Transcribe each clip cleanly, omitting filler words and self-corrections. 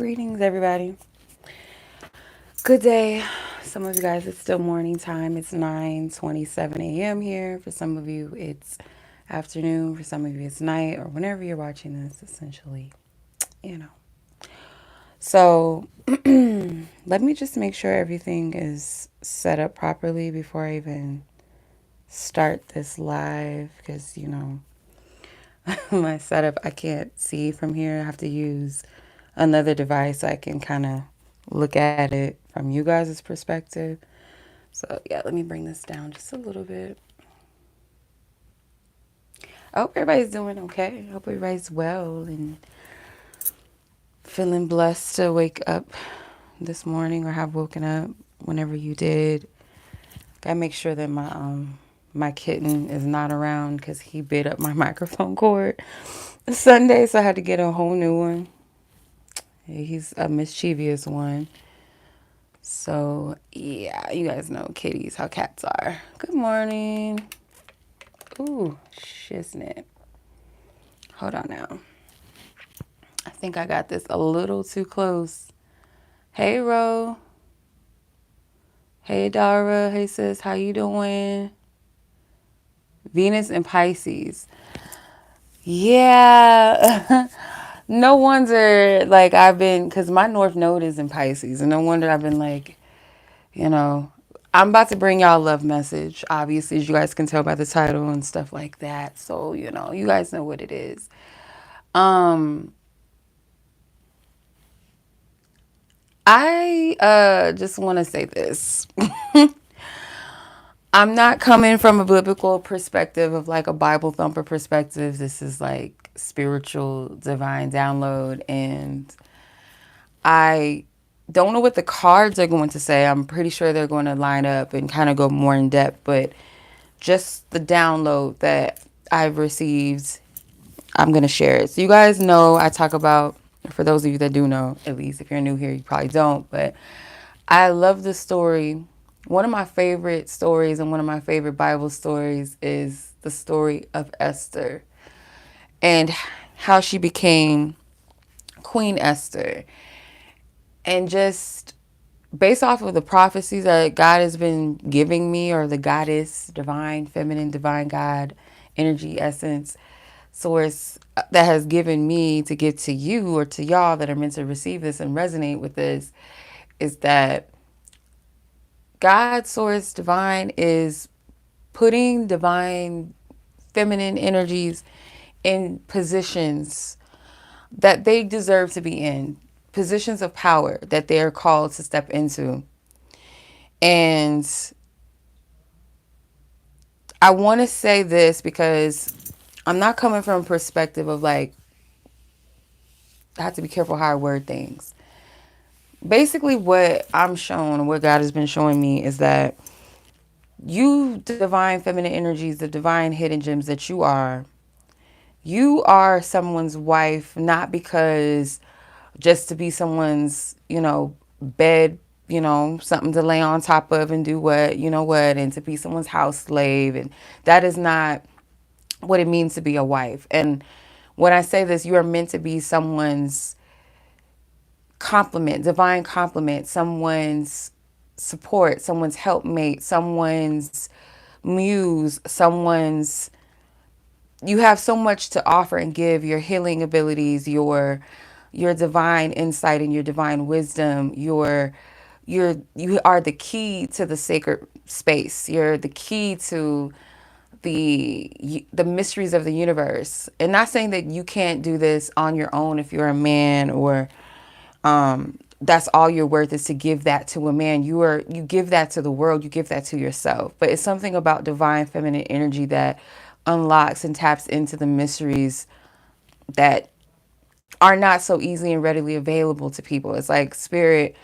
Greetings, everybody. Good day. Some of you guys, it's still morning time. It's 9:27 a.m. here. For some of you, it's afternoon. For some of you, it's night, or whenever you're watching this, essentially, you know. So, let me just make sure everything is set up properly before I even start this live, because, my setup, I can't see from here. I have to use another device so I can kind of look at it from you guys' perspective. So yeah, let me bring this down just a little bit. I hope everybody's doing okay. I hope everybody's well and feeling blessed to wake up this morning or have woken up whenever you did. Gotta make sure that my kitten is not around because he bit up my microphone cord Sunday, so I had to get a whole new one. He's a mischievous one. So, yeah, you guys know kitties, how cats are. Good morning. Ooh, shiznit. Hold on now. I think I got this a little too close. Hey, Ro. Hey, Dara. Hey, sis. How you doing? Venus and Pisces. Yeah. No wonder, like, because my North Node is in Pisces, and no wonder I've been like, I'm about to bring y'all a love message, obviously, as you guys can tell by the title and stuff like that. So, you guys know what it is. I just want to say this. I'm not coming from a biblical perspective of like a Bible thumper perspective. This is like spiritual divine download, and I don't know what the cards are going to say. I'm pretty sure they're going to line up and kind of go more in depth, but just the download that I've received, I'm going to share it. So you guys know I talk about, for those of you that do know, at least if you're new here, you probably don't, but I love the story. One of my favorite stories and one of my favorite Bible stories is the story of Esther and how she became Queen Esther. And just based off of the prophecies that God has been giving me, or the goddess, divine, feminine, divine God, energy, essence, source that has given me to give to you or to y'all that are meant to receive this and resonate with this, is that God, source, divine is putting divine feminine energies in positions that they deserve to be in, positions of power that they are called to step into. And I want to say this because I'm not coming from a perspective of like, I have to be careful how I word things. Basically, what I'm shown, what God has been showing me, is that you divine feminine energies, the divine hidden gems that you are someone's wife, not because just to be someone's, bed, something to lay on top of and do what, and to be someone's house slave. And that is not what it means to be a wife. And when I say this, you are meant to be someone's complement, divine complement, someone's support, someone's helpmate, someone's muse, you have so much to offer and give, your healing abilities, your divine insight and your divine wisdom, you are the key to the sacred space. You're the key to the mysteries of the universe. And not saying that you can't do this on your own if you're a man, or that's all you're worth is to give that to a man. You give that to the world, you give that to yourself. But it's something about divine feminine energy that unlocks and taps into the mysteries that are not so easily and readily available to people. It's like spirit,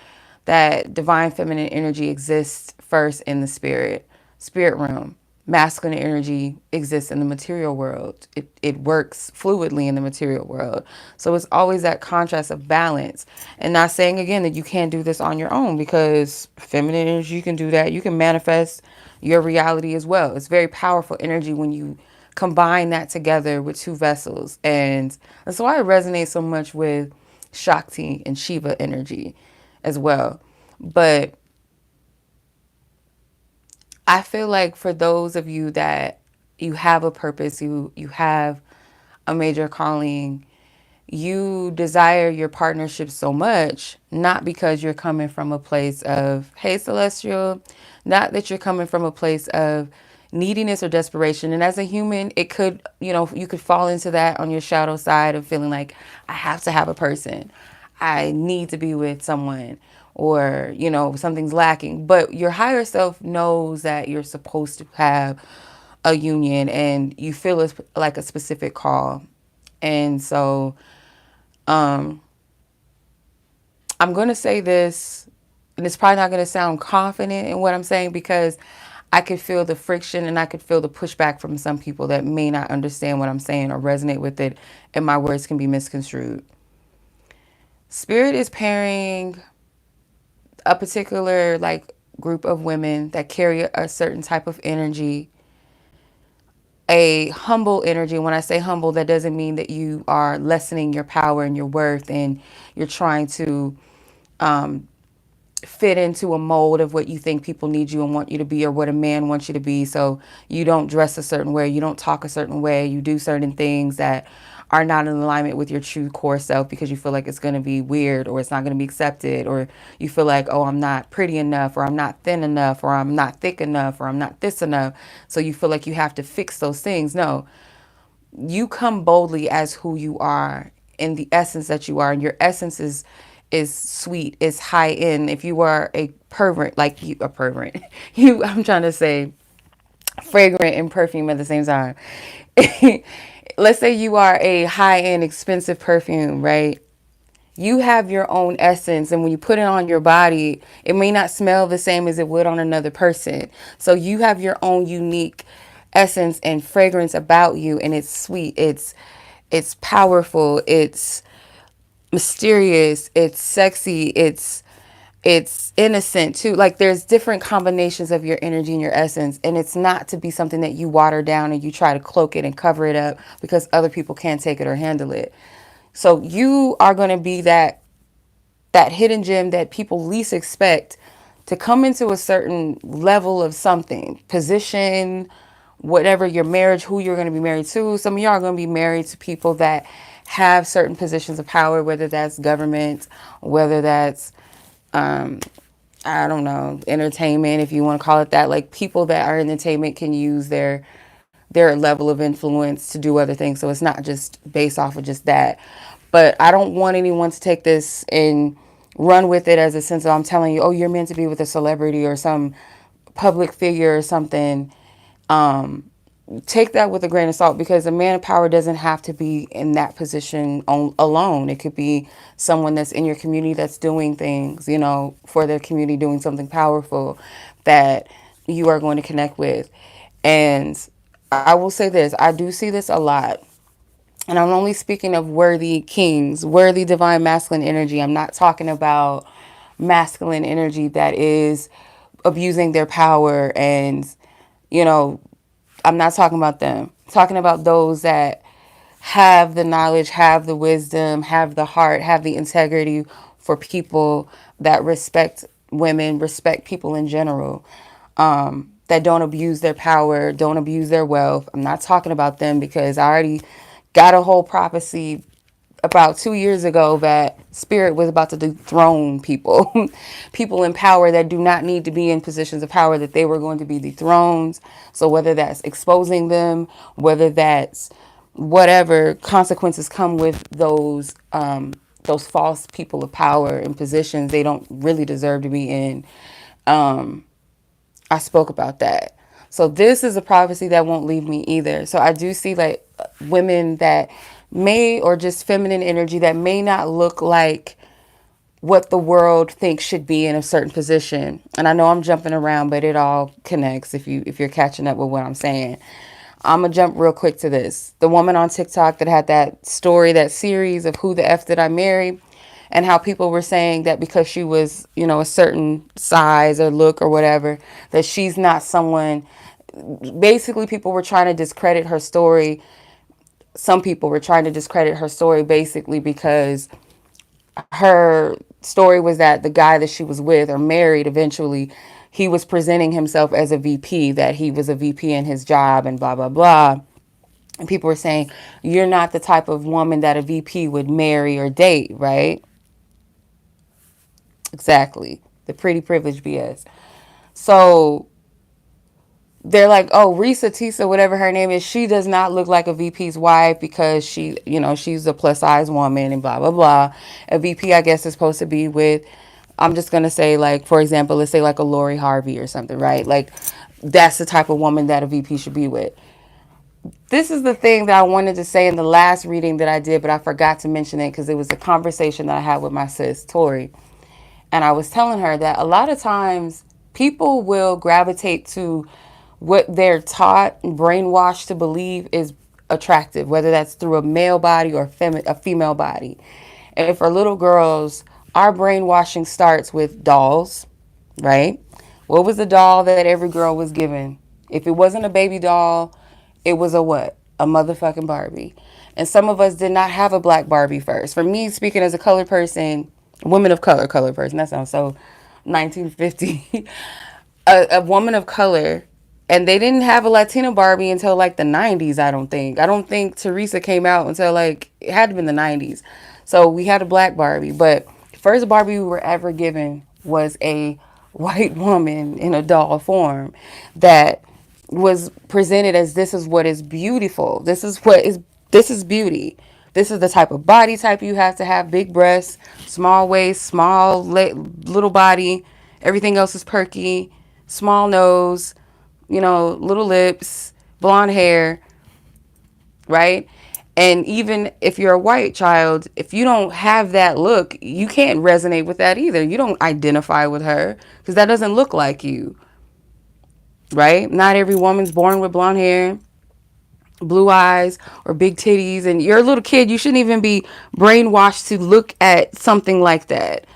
that divine feminine energy exists first in the spirit realm. Masculine energy exists in the material world. It works fluidly in the material world. So it's always that contrast of balance. And not saying again that you can't do this on your own, because feminine energy, you can do that. You can manifest your reality as well. It's very powerful energy when you combine that together with two vessels. And that's why it resonates so much with Shakti and Shiva energy as well. But I feel like for those of you that you have a purpose, you have a major calling, you desire your partnership so much, not because you're coming from a place of, hey, Celestial, not that you're coming from a place of neediness or desperation. And as a human, it could, you could fall into that on your shadow side of feeling like, I have to have a person. I need to be with someone, or, something's lacking. But your higher self knows that you're supposed to have a union and you feel it's like a specific call. And so, I'm going to say this, and it's probably not going to sound confident in what I'm saying because I could feel the friction and I could feel the pushback from some people that may not understand what I'm saying or resonate with it, and my words can be misconstrued. Spirit is pairing a particular group of women that carry a certain type of energy, a humble energy. When I say humble, that doesn't mean that you are lessening your power and your worth and you're trying to fit into a mold of what you think people need you and want you to be, or what a man wants you to be. So you don't dress a certain way, you don't talk a certain way, you do certain things that are not in alignment with your true core self because you feel like it's going to be weird or it's not going to be accepted, or you feel like, oh, I'm not pretty enough, or I'm not thin enough, or I'm not thick enough, or I'm not this enough. So you feel like you have to fix those things. No, you come boldly as who you are in the essence that you are, and your essence is sweet, is high end. If you are a pervert, I'm trying to say fragrant and perfume at the same time. Let's say you are a high end expensive perfume, right? You have your own essence, and when you put it on your body, it may not smell the same as it would on another person. So you have your own unique essence and fragrance about you, and it's sweet, it's powerful, it's mysterious, it's sexy, it's innocent too. Like there's different combinations of your energy and your essence, and it's not to be something that you water down and you try to cloak it and cover it up because other people can't take it or handle it. So you are going to be that hidden gem that people least expect to come into a certain level of something, position, whatever your marriage, who you're going to be married to. Some of y'all are going to be married to people that have certain positions of power, whether that's government, whether that's, I don't know, entertainment, if you want to call it that. Like people that are in entertainment can use their level of influence to do other things. So it's not just based off of just that. But I don't want anyone to take this and run with it as a sense of, I'm telling you, oh, you're meant to be with a celebrity or some public figure or something. Take that with a grain of salt, because a man of power doesn't have to be in that position alone. It could be someone that's in your community that's doing things, for their community, doing something powerful that you are going to connect with. And I will say this, I do see this a lot. And I'm only speaking of worthy kings, worthy divine masculine energy. I'm not talking about masculine energy that is abusing their power and, I'm not talking about them. I'm talking about those that have the knowledge, have the wisdom, have the heart, have the integrity for people, that respect women, respect people in general, that don't abuse their power, don't abuse their wealth. I'm not talking about them because I already got a whole prophecy about 2 years ago that spirit was about to dethrone people, people in power that do not need to be in positions of power, that they were going to be dethroned. So whether that's exposing them, whether that's whatever consequences come with those false people of power in positions they don't really deserve to be in. I spoke about that. So this is a prophecy that won't leave me either. So I do see like women that may, or just feminine energy that may not look like what the world thinks should be in a certain position. And I know I'm jumping around, but it all connects if you're catching up with what I'm saying. I'm going to jump real quick to this. The woman on TikTok that had that story, that series of Who the F Did I Marry? And how people were saying that because she was, a certain size or look or whatever, that she's not someone. Basically, people were trying to discredit her story. Some people were trying to discredit her story basically because her story was that the guy that she was with or married eventually, he was presenting himself as a VP, that he was a VP in his job and blah, blah, blah. And people were saying, you're not the type of woman that a VP would marry or date, right? Exactly. The pretty privilege BS. So they're like, oh, Risa Tisa, whatever her name is, she does not look like a VP's wife because she, she's a plus size woman and blah, blah, blah. A VP, I guess, is supposed to be with, I'm just going to say, like, for example, let's say like a Lori Harvey or something, right? Like, that's the type of woman that a VP should be with. This is the thing that I wanted to say in the last reading that I did, but I forgot to mention it because it was a conversation that I had with my sis, Tori. And I was telling her that a lot of times people will gravitate to what they're taught and brainwashed to believe is attractive, whether that's through a male body or a female body. And for little girls, our brainwashing starts with dolls, right? What was the doll that every girl was given? If it wasn't a baby doll, it was a what? A motherfucking Barbie. And some of us did not have a black Barbie first. For me, speaking as a colored person, woman of color, colored person, that sounds so 1950. A woman of color, and they didn't have a Latina Barbie until like the 90s, I don't think. I don't think Teresa came out until like, it had to be in the 90s. So we had a black Barbie, but the first Barbie we were ever given was a white woman in a doll form that was presented as, this is what is beautiful. This is beauty. This is the type of body type you have to have: big breasts, small waist, little body. Everything else is perky, small nose, little lips, blonde hair, right? And even if you're a white child, if you don't have that look, you can't resonate with that either. You don't identify with her because that doesn't look like you, right? Not every woman's born with blonde hair, blue eyes, or big titties. And you're a little kid, you shouldn't even be brainwashed to look at something like that.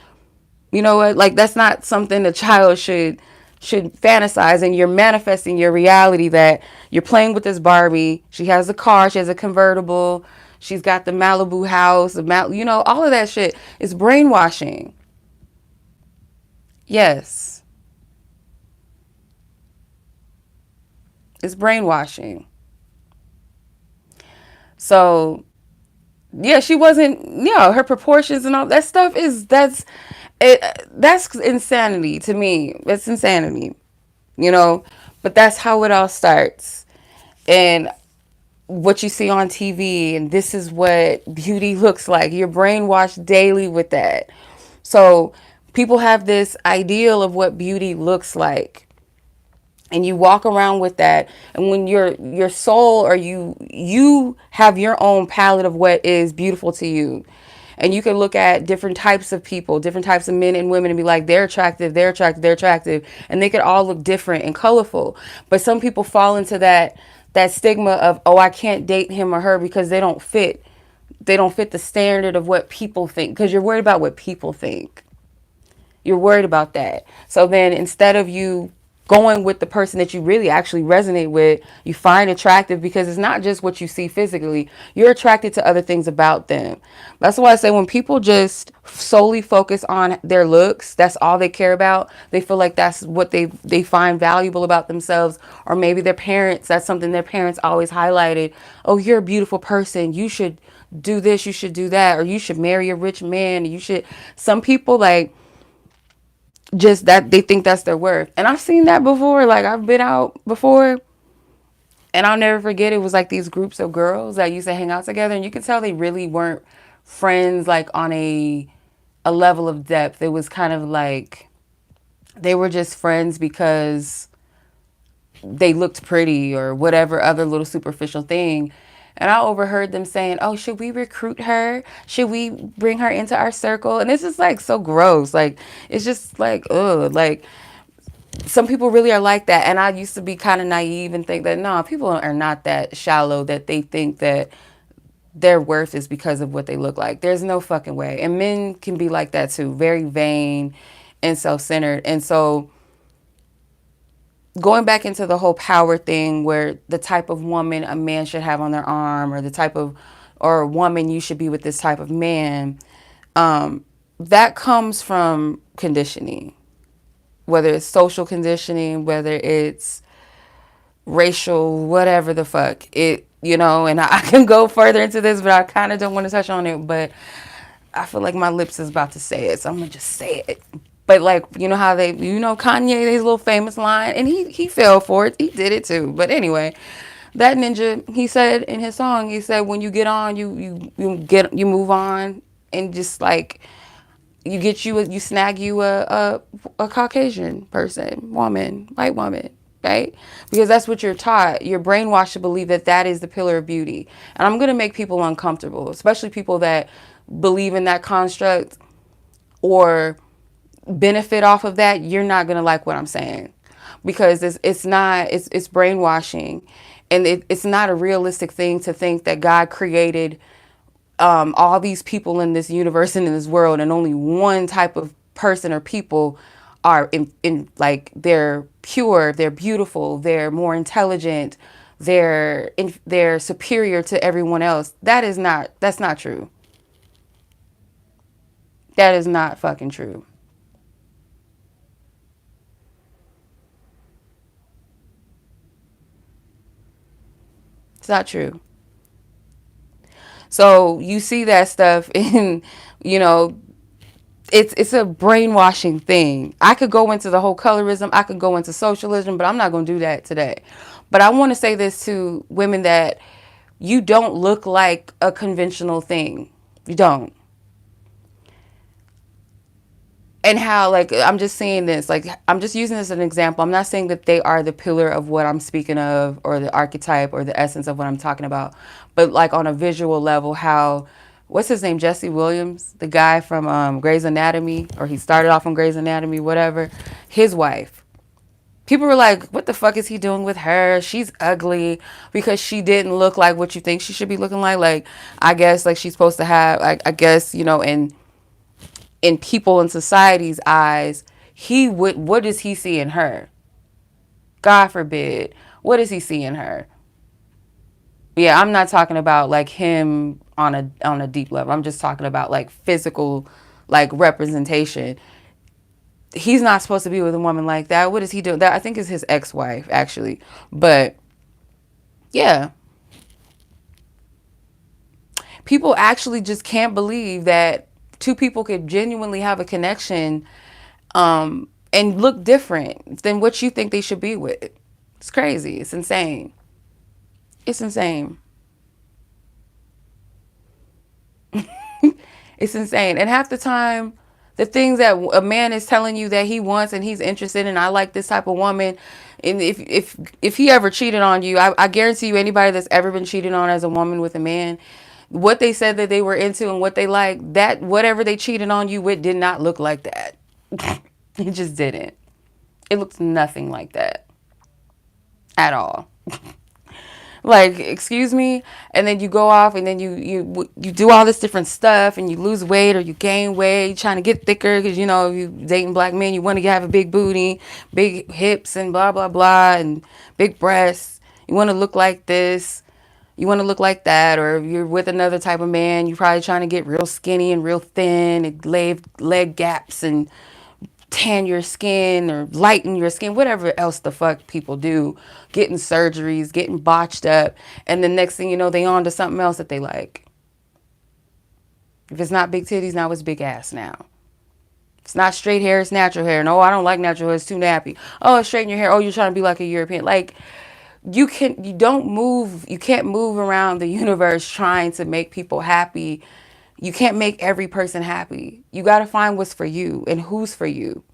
You know what? Like, that's not something a child should fantasize, and you're manifesting your reality that you're playing with this Barbie. She has a car, she has a convertible, she's got the Malibu house, all of that shit is brainwashing. Yes. It's brainwashing. So, yeah, she wasn't, her proportions and all that stuff that's insanity to me. It's insanity, but that's how it all starts. And what you see on TV, and this is what beauty looks like. You're brainwashed daily with that. So people have this ideal of what beauty looks like, and you walk around with that. And when your soul, or you have your own palette of what is beautiful to you, and you can look at different types of people, different types of men and women, and be like, they're attractive, they're attractive, they're attractive, and they could all look different and colorful. But some people fall into that stigma of, oh, I can't date him or her because they don't fit the standard of what people think, because you're worried about what people think. You're worried about that. So then, instead of you going with the person that you really actually resonate with, you find attractive, because it's not just what you see physically. You're attracted to other things about them. That's why I say, when people just solely focus on their looks, that's all they care about. They feel like that's what they find valuable about themselves. Or maybe their parents, that's something their parents always highlighted. Oh, you're a beautiful person. You should do this. You should do that. Or you should marry a rich man. You should. Some people, like, just that they think that's their worth. And I've seen that before. Like, I've been out before, and I'll never forget, it was like these groups of girls that used to hang out together, and you could tell they really weren't friends, like on a level of depth. It was kind of like they were just friends because they looked pretty or whatever other little superficial thing. And I overheard them saying, oh, should we recruit her? Should we bring her into our circle? And this is like so gross. Like, it's just like, ugh. Like, some people really are like that. And I used to be kind of naive and think that, no, people are not that shallow that they think that their worth is because of what they look like. There's no fucking way. And men can be like that too. Very vain and self-centered. And so, going back into the whole power thing, where the type of woman a man should have on their arm, or the type of, or woman, you should be with this type of man. that comes from conditioning, whether it's social conditioning, whether it's racial, whatever the fuck it, and I can go further into this, but I kind of don't want to touch on it, but I feel like my lips is about to say it, so I'm gonna just say it. But like, you know how they, Kanye, his little famous line, and he fell for it. He did it too. But anyway, that ninja, he said in his song, he said, when you get on, you move on, and just like you snag you a Caucasian person, woman, white woman, right? Because that's what you're taught. You're brainwashed to believe that that is the pillar of beauty. And I'm gonna make people uncomfortable, especially people that believe in that construct or benefit off of that. You're not gonna like what I'm saying, because it's brainwashing, and it's not a realistic thing to think that God created all these people in this universe and in this world, and only one type of person or people are in like, they're pure, they're beautiful, they're more intelligent, they're superior to everyone else. That's not true. That is not fucking true. It's not true. So you see that stuff in, you know, it's a brainwashing thing. I could go into the whole colorism, I could go into socialism, but I'm not going to do that today. But I want to say this to women, that you don't look like a conventional thing. You don't. And how, like, I'm just saying this, like, I'm just using this as an example. I'm not saying that they are the pillar of what I'm speaking of, or the archetype, or the essence of what I'm talking about. But like, on a visual level, how, what's his name, Jesse Williams, the guy from Grey's Anatomy, or he started off on Grey's Anatomy, whatever, his wife. People were like, what the fuck is he doing with her? She's ugly, because she didn't look like what you think she should be looking like. Like, I guess, like, she's supposed to have, like, I guess, in people in society's eyes, what does he see in her? God forbid. What does he see in her? Yeah, I'm not talking about like him on a deep level. I'm just talking about like physical, like, representation. He's not supposed to be with a woman like that. What is he doing? That, I think, is his ex-wife, actually. But yeah, people actually just can't believe that two people could genuinely have a connection, and look different than what you think they should be with. It's crazy. It's insane. It's insane. It's insane. And half the time, the things that a man is telling you that he wants and he's interested in, I like this type of woman. And if he ever cheated on you, I guarantee you, anybody that's ever been cheated on as a woman with a man, what they said that they were into and what they like, that whatever they cheated on you with did not look like that. It just didn't. It looks nothing like that at all. Like, excuse me. And then you go off, and then you do all this different stuff, and you lose weight or you gain weight, trying to get thicker, because you dating black men, you want to have a big booty, big hips, and blah blah blah, and big breasts. You want to look like this, you want to look like that. Or if you're with another type of man, you're probably trying to get real skinny and real thin, and leg gaps, and tan your skin or lighten your skin, whatever else the fuck people do, getting surgeries, getting botched up, and the next thing you know, they on to something else that they like. If it's not big titties, now it's big ass now. If it's not straight hair, it's natural hair. No, I don't like natural hair, it's too nappy. Oh, straighten your hair. Oh, you're trying to be like a European. Like, you can't move around the universe trying to make people happy. You can't make every person happy. You got to find what's for you and who's for you.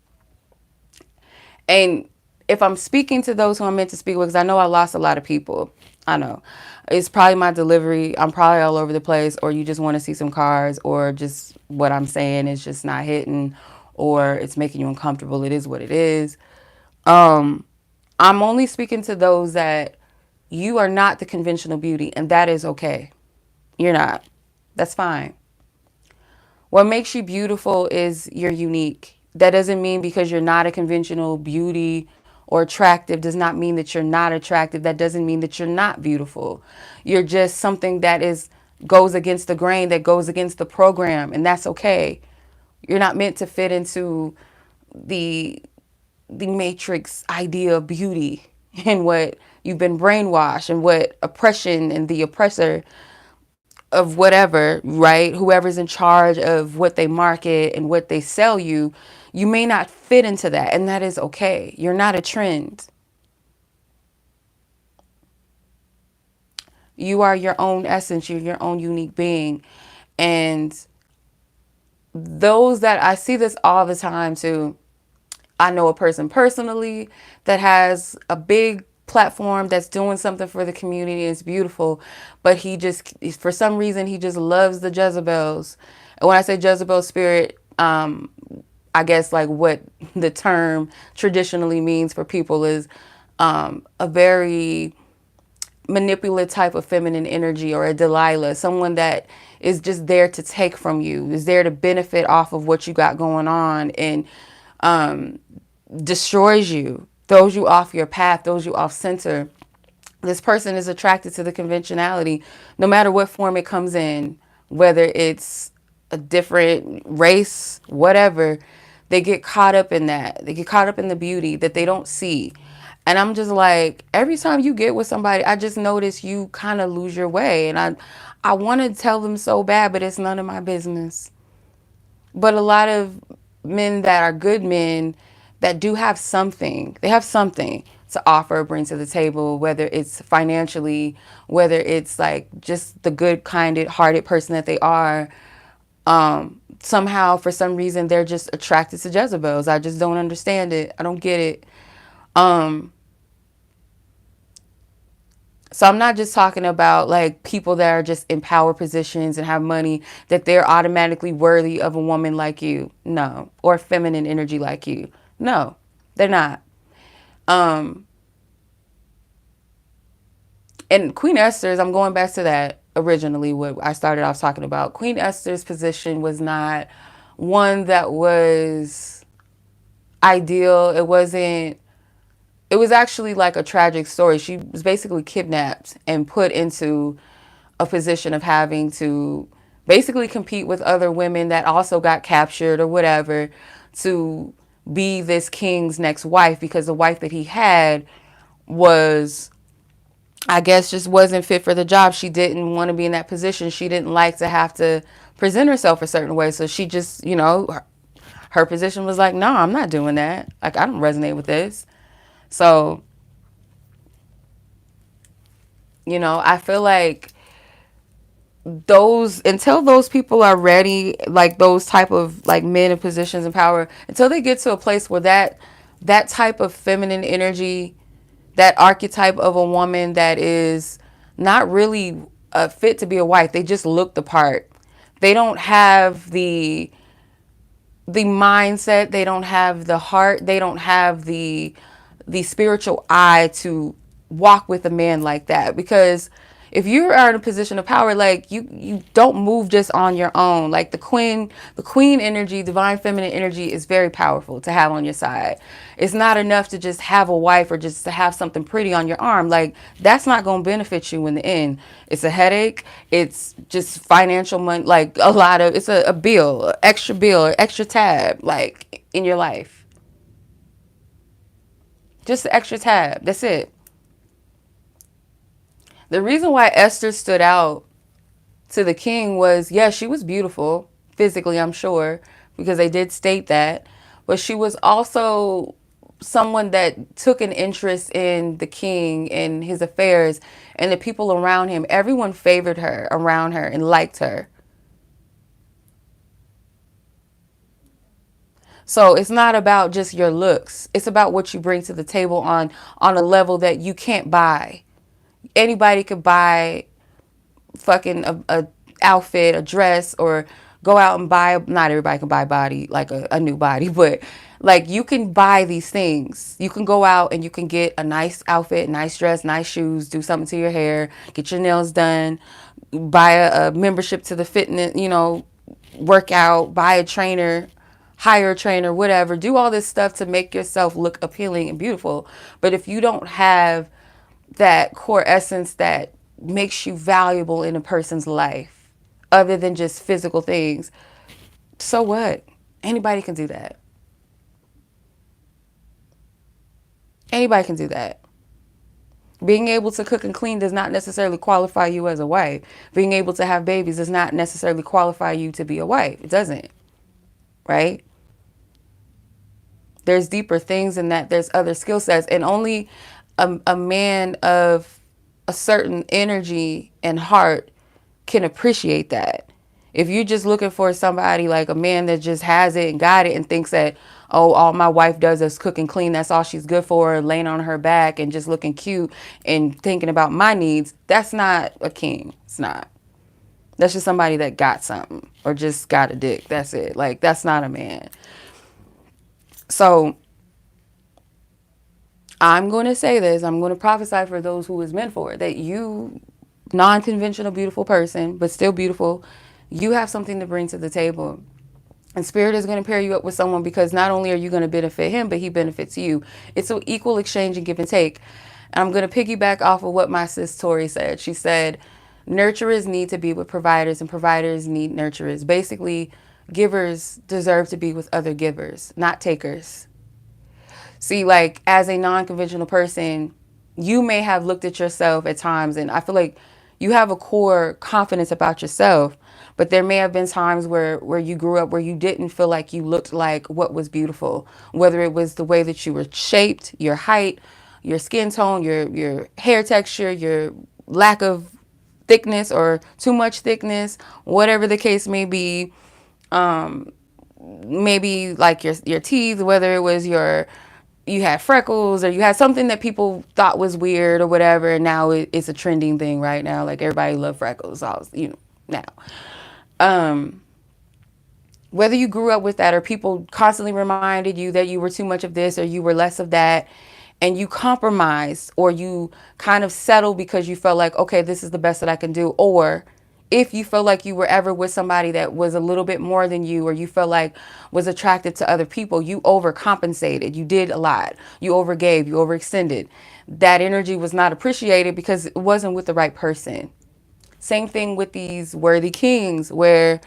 And if I'm speaking to those who I'm meant to speak with, because I know I lost a lot of people. I know. It's probably my delivery. I'm probably all over the place, or you just want to see some cars, or just what I'm saying is just not hitting, or it's making you uncomfortable. It is what it is. I'm only speaking to those that you are not the conventional beauty, and that is okay. You're not. That's fine. What makes you beautiful is you're unique. That doesn't mean because you're not a conventional beauty or attractive does not mean that you're not attractive. That doesn't mean that you're not beautiful. You're just something that goes against the grain, that goes against the program, and that's okay. You're not meant to fit into the matrix idea of beauty and what you've been brainwashed and what oppression and the oppressor of whatever, right? Whoever's in charge of what they market and what they sell you, you may not fit into that, and that is okay. You're not a trend. You are your own essence. You're your own unique being. And those that I see this all the time too. I know a person personally that has a big platform that's doing something for the community. It's beautiful, but he just, for some reason, he just loves the Jezebels. And when I say Jezebel spirit, I guess like what the term traditionally means for people is a very manipulative type of feminine energy, or a Delilah, someone that is just there to take from you, is there to benefit off of what you got going on, and destroys you, throws you off your path, throws you off center. This person is attracted to the conventionality, no matter what form it comes in, whether it's a different race, whatever. They get caught up in that. They get caught up in the beauty that they don't see. And I'm just like, every time you get with somebody, I just notice you kind of lose your way. And I want to tell them so bad, but it's none of my business. But a lot of men that are good men that do have something, they have something to offer, bring to the table, whether it's financially, whether it's like just the good, hearted person that they are. Somehow, for some reason, they're just attracted to Jezebels. I just don't understand it. I don't get it. So I'm not just talking about like people that are just in power positions and have money, that they're automatically worthy of a woman like you. No. Or feminine energy like you. No, they're not. And Queen Esther's, I'm going back to that originally, what I started off talking about. Queen Esther's position was not one that was ideal. It was actually like a tragic story. She was basically kidnapped and put into a position of having to basically compete with other women that also got captured or whatever to be this king's next wife, because the wife that he had was, I guess, just wasn't fit for the job. She didn't want to be in that position. She didn't like to have to present herself a certain way. So she just, her position was like, no, I'm not doing that. Like, I don't resonate with this. So, I feel like until those people are ready, like those type of like men in positions of power, until they get to a place where that type of feminine energy, that archetype of a woman that is not really fit to be a wife, they just look the part. They don't have the mindset, they don't have the heart, they don't have the spiritual eye to walk with a man like that. Because if you are in a position of power, like you don't move just on your own. Like the queen energy, divine feminine energy is very powerful to have on your side. It's not enough to just have a wife or just to have something pretty on your arm. Like, that's not going to benefit you in the end. It's a headache. It's just financial money. Like it's a bill, extra tab, like in your life. Just an extra tab. That's it. The reason why Esther stood out to the king was, yeah, she was beautiful physically, I'm sure, because they did state that. But she was also someone that took an interest in the king and his affairs and the people around him. Everyone favored her around her and liked her. So it's not about just your looks. It's about what you bring to the table on a level that you can't buy. Anybody could buy fucking a outfit, a dress, or go out and buy. Not everybody can buy like a new body, but like you can buy these things. You can go out and you can get a nice outfit, nice dress, nice shoes, do something to your hair, get your nails done, buy a membership to the fitness, workout, buy a trainer, hire a trainer, whatever. Do all this stuff to make yourself look appealing and beautiful. But if you don't have that core essence that makes you valuable in a person's life, other than just physical things, so what? Anybody can do that. Anybody can do that. Being able to cook and clean does not necessarily qualify you as a wife. Being able to have babies does not necessarily qualify you to be a wife. It doesn't, right? There's deeper things in that. There's other skill sets. And only a man of a certain energy and heart can appreciate that. If you're just looking for somebody like a man that just has it and got it and thinks that, oh, all my wife does is cook and clean, that's all she's good for, laying on her back and just looking cute and thinking about my needs, that's not a king. It's not. That's just somebody that got something or just got a dick. That's it. Like, that's not a man. So I'm going to say this. I'm going to prophesy for those who is meant for it, that you, non-conventional, beautiful person, but still beautiful, you have something to bring to the table. And Spirit is going to pair you up with someone because not only are you going to benefit him, but he benefits you. It's an equal exchange and give and take. And I'm going to piggyback off of what my sis Tori said. She said, nurturers need to be with providers and providers need nurturers. Basically, givers deserve to be with other givers, not takers. See, like, as a non-conventional person, you may have looked at yourself at times, and I feel like you have a core confidence about yourself, but there may have been times where you grew up where you didn't feel like you looked like what was beautiful, whether it was the way that you were shaped, your height, your skin tone, your hair texture, your lack of thickness or too much thickness, whatever the case may be. Maybe like your teeth, whether it was you had freckles or you had something that people thought was weird or whatever, and now it's a trending thing right now. Like, everybody love freckles, now. Whether you grew up with that or people constantly reminded you that you were too much of this or you were less of that, and you compromised or you kind of settled because you felt like, okay, this is the best that I can do. Or if you felt like you were ever with somebody that was a little bit more than you, or you felt like was attracted to other people, you overcompensated. You did a lot. You overgave, you overextended. That energy was not appreciated because it wasn't with the right person. Same thing with these worthy kings where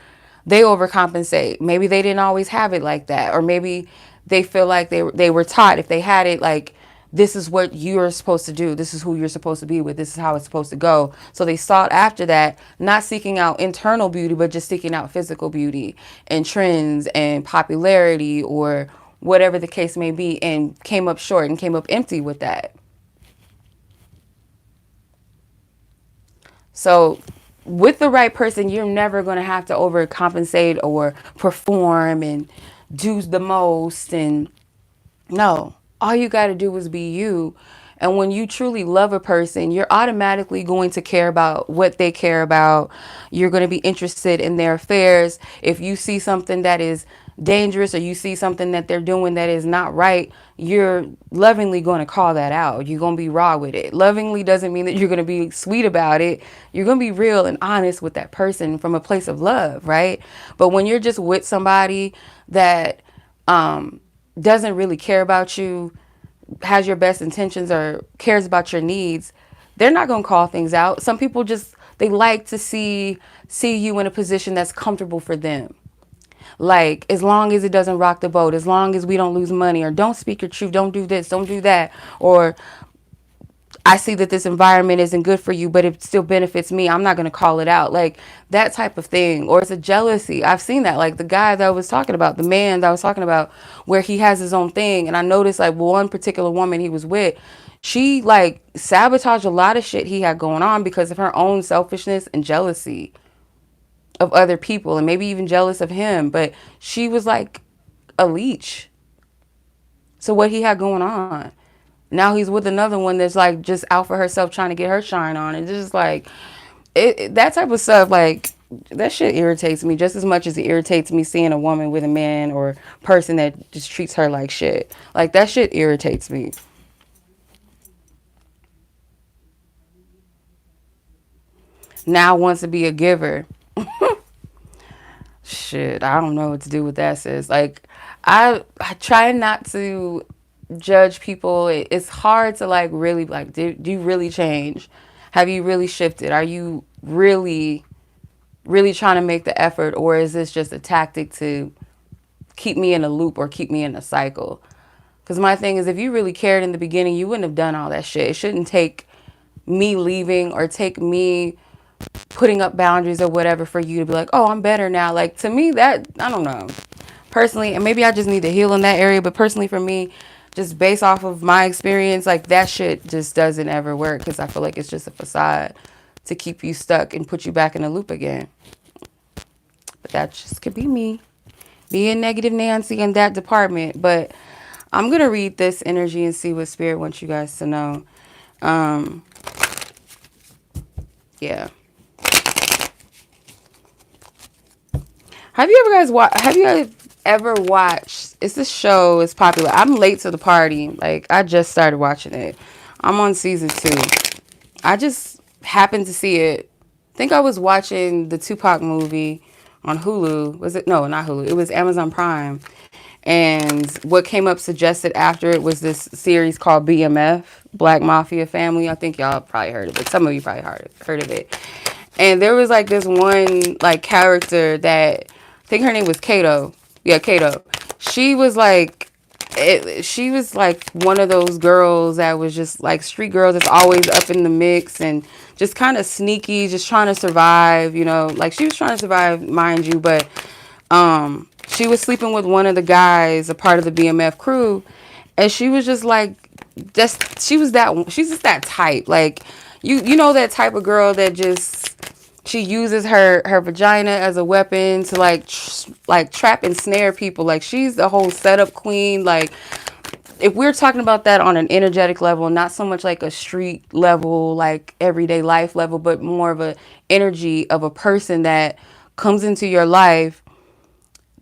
they overcompensate. Maybe they didn't always have it like that. Or maybe they feel like they were taught, if they had it, like, this is what you're supposed to do. This is who you're supposed to be with. This is how it's supposed to go. So they sought after that, not seeking out internal beauty, but just seeking out physical beauty and trends and popularity or whatever the case may be, and came up short and came up empty with that. So with the right person, you're never going to have to overcompensate or perform and do the most. And no, all you got to do is be you. And when you truly love a person, you're automatically going to care about what they care about. You're going to be interested in their affairs. If you see something that is dangerous or you see something that they're doing that is not right, you're lovingly going to call that out. You're going to be raw with it. Lovingly doesn't mean that you're going to be sweet about it. You're going to be real and honest with that person from a place of love, right? But when you're just with somebody that doesn't really care about you, has your best intentions, or cares about your needs, they're not going to call things out. Some people just, they like to see you in a position that's comfortable for them. Like, as long as it doesn't rock the boat, as long as we don't lose money, or don't speak your truth, don't do this, don't do that, or I see that this environment isn't good for you, but it still benefits me, I'm not going to call it out. Like, that type of thing. Or it's a jealousy. I've seen that. Like the guy that I was talking about, the man that I was talking about, where he has his own thing. And I noticed, like, one particular woman he was with, she, like, sabotaged a lot of shit he had going on because of her own selfishness and jealousy of other people, and maybe even jealous of him. But she was like a leech. So what he had going on. Now he's with another one that's like just out for herself, trying to get her shine on. And just like that type of stuff, like, that shit irritates me just as much as it irritates me seeing a woman with a man or person that just treats her like shit. Like, that shit irritates me. Now wants to be a giver. Shit, I don't know what to do with that, sis. Like, I try not to judge people. It's hard to, like, really, like, do you really change? Have you really shifted? Are you really, really trying to make the effort, or is this just a tactic to keep me in a loop or keep me in a cycle. Because my thing is, if you really cared in the beginning, you wouldn't have done all that shit. It shouldn't take me leaving or take me putting up boundaries or whatever for you to be like, oh, I'm better now. Like, to me, that, I don't know. Personally, and maybe I just need to heal in that area, but personally for me, just based off of my experience, like, that shit just doesn't ever work, because I feel like it's just a facade to keep you stuck and put you back in a loop again. But that just could be me being negative Nancy in that department. But I'm going to read this energy and see what Spirit wants you guys to know. Yeah. Have you guys ever watched, it's this show, it's popular. I'm late to the party. Like, I just started watching it. I'm on season 2. I just happened to see it. I think I was watching the Tupac movie on Hulu. Was it? No, not Hulu. It was Amazon Prime. And what came up suggested after it was this series called BMF, Black Mafia Family. I think y'all probably heard of it. Some of you probably heard of it. And there was like this one like character that, I think her name was 𝗥𝗲𝗄𝗏. Yeah, 𝗥𝗲𝗄𝗏. She was like one of those girls that was just like street girls that's always up in the mix and just kind of sneaky, just trying to survive, you know, like she was trying to survive, mind you, but she was sleeping with one of the guys, a part of the BMF crew, and she was just like, she's just that type, like, you know, that type of girl that just, she uses her vagina as a weapon to like trap and snare people. Like, she's the whole setup queen. Like, if we're talking about that on an energetic level, not so much like a street level, like everyday life level, but more of a energy of a person that comes into your life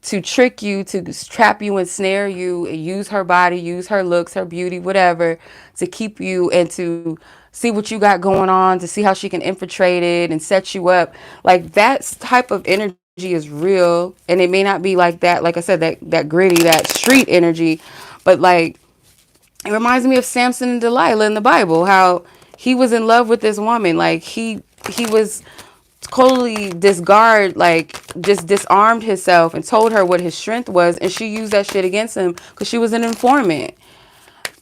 to trick you, to trap you and snare you, and use her body, use her looks, her beauty, whatever, to keep you and to see what you got going on, to see how she can infiltrate it and set you up. Like, that type of energy is real, and it may not be like that, like I said, that gritty, that street energy, but like, it reminds me of Samson and Delilah in the Bible, how he was in love with this woman. Like, he was totally just disarmed himself and told her what his strength was, and she used that shit against him because she was an informant,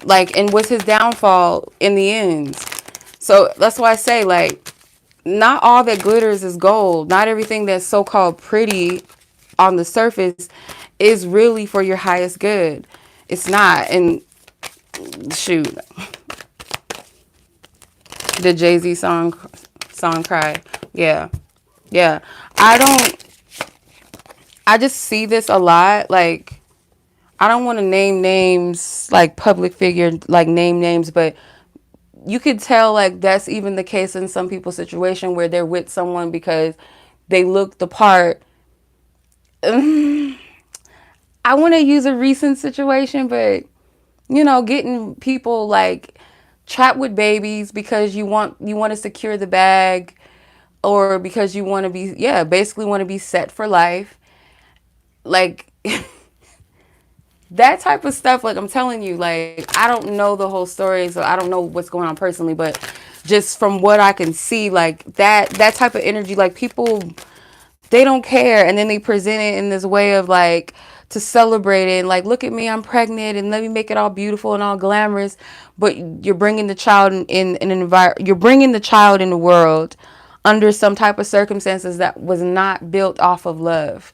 like, and was his downfall in the end. So that's why I say, like, not all that glitters is gold. Not everything that's so-called pretty on the surface is really for your highest good. It's not. And shoot, the Jay-Z song Cry. Yeah. I just see this a lot. Like, I don't want to name names, like public figure, like name names, but you could tell, like, that's even the case in some people's situation where they're with someone because they look the part. I want to use a recent situation, but, you know, getting people like trapped with babies because you want to secure the bag, or because you want to be, basically want to be set for life. Like, that type of stuff, like, I'm telling you, like, I don't know the whole story, so I don't know what's going on personally, but just from what I can see, like, that type of energy, like, people, they don't care, and then they present it in this way of, like, to celebrate it, and, like, look at me, I'm pregnant, and let me make it all beautiful and all glamorous, but you're bringing the child in an environment, you're bringing the child in the world under some type of circumstances that was not built off of love.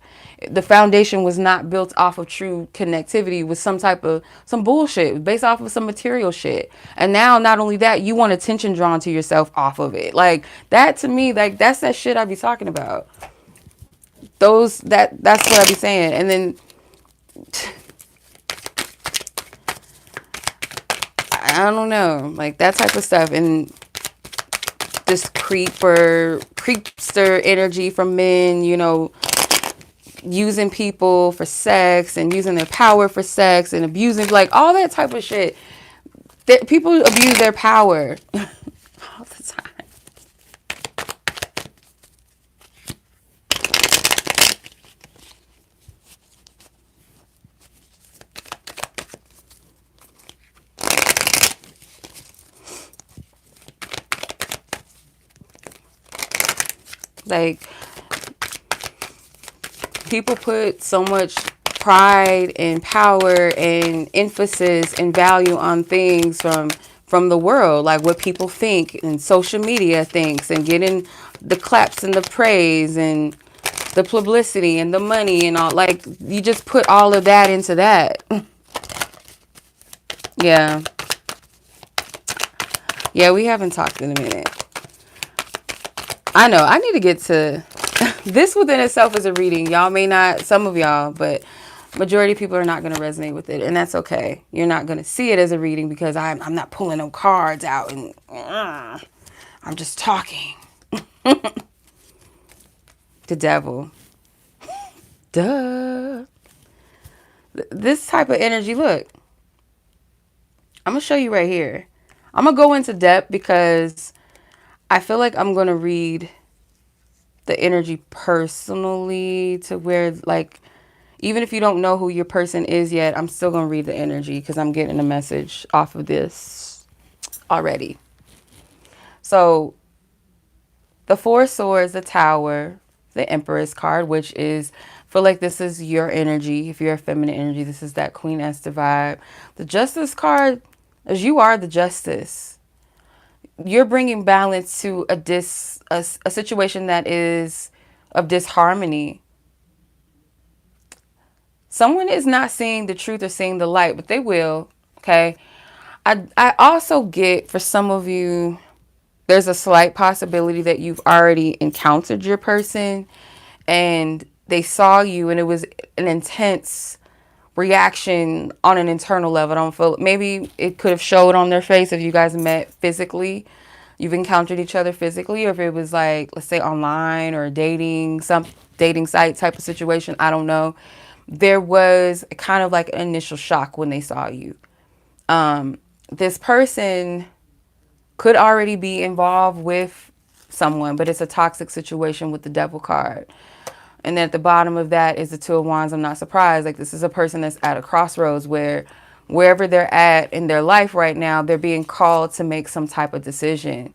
The foundation was not built off of true connectivity, with some bullshit based off of some material shit. And now, not only that, you want attention drawn to yourself off of it. Like, that, to me, like, that's that shit I be talking about. That's what I be saying. And then I don't know, like, that type of stuff. And this creepster energy from men, you know, using people for sex and using their power for sex and abusing, like, all that type of shit. That people abuse their power all the time. Like, people put so much pride and power and emphasis and value on things from the world, like what people think and social media thinks, and getting the claps and the praise and the publicity and the money and all. Like, you just put all of that into that. Yeah. Yeah, we haven't talked in a minute. I know. I need to get to this within itself is a reading. Y'all may not, some of y'all, but majority of people are not going to resonate with it. And that's okay. You're not going to see it as a reading because I'm not pulling no cards out and I'm just talking. The devil. Duh. This type of energy, look. I'm going to show you right here. I'm going to go into depth because I feel like I'm going to read the energy personally to where, like, even if you don't know who your person is yet, I'm still going to read the energy because I'm getting a message off of this already. So the Four Swords, the Tower, the Empress card, which is, I feel like this is your energy. If you're a feminine energy, this is that Queen Esther vibe. The Justice card, as you are the Justice. You're bringing balance to a situation that is of disharmony. Someone is not seeing the truth or seeing the light, but they will, okay? I also get, for some of you, there's a slight possibility that you've already encountered your person and they saw you and it was an intense reaction on an internal level. I don't feel, maybe it could have showed on their face if you guys met physically, you've encountered each other physically, or if it was like, let's say online or dating, some dating site type of situation. I don't know. There was kind of like an initial shock when they saw you. This person could already be involved with someone, but it's a toxic situation with the Devil card. And then at the bottom of that is the Two of Wands. I'm not surprised. Like, this is a person that's at a crossroads where wherever they're at in their life right now, they're being called to make some type of decision.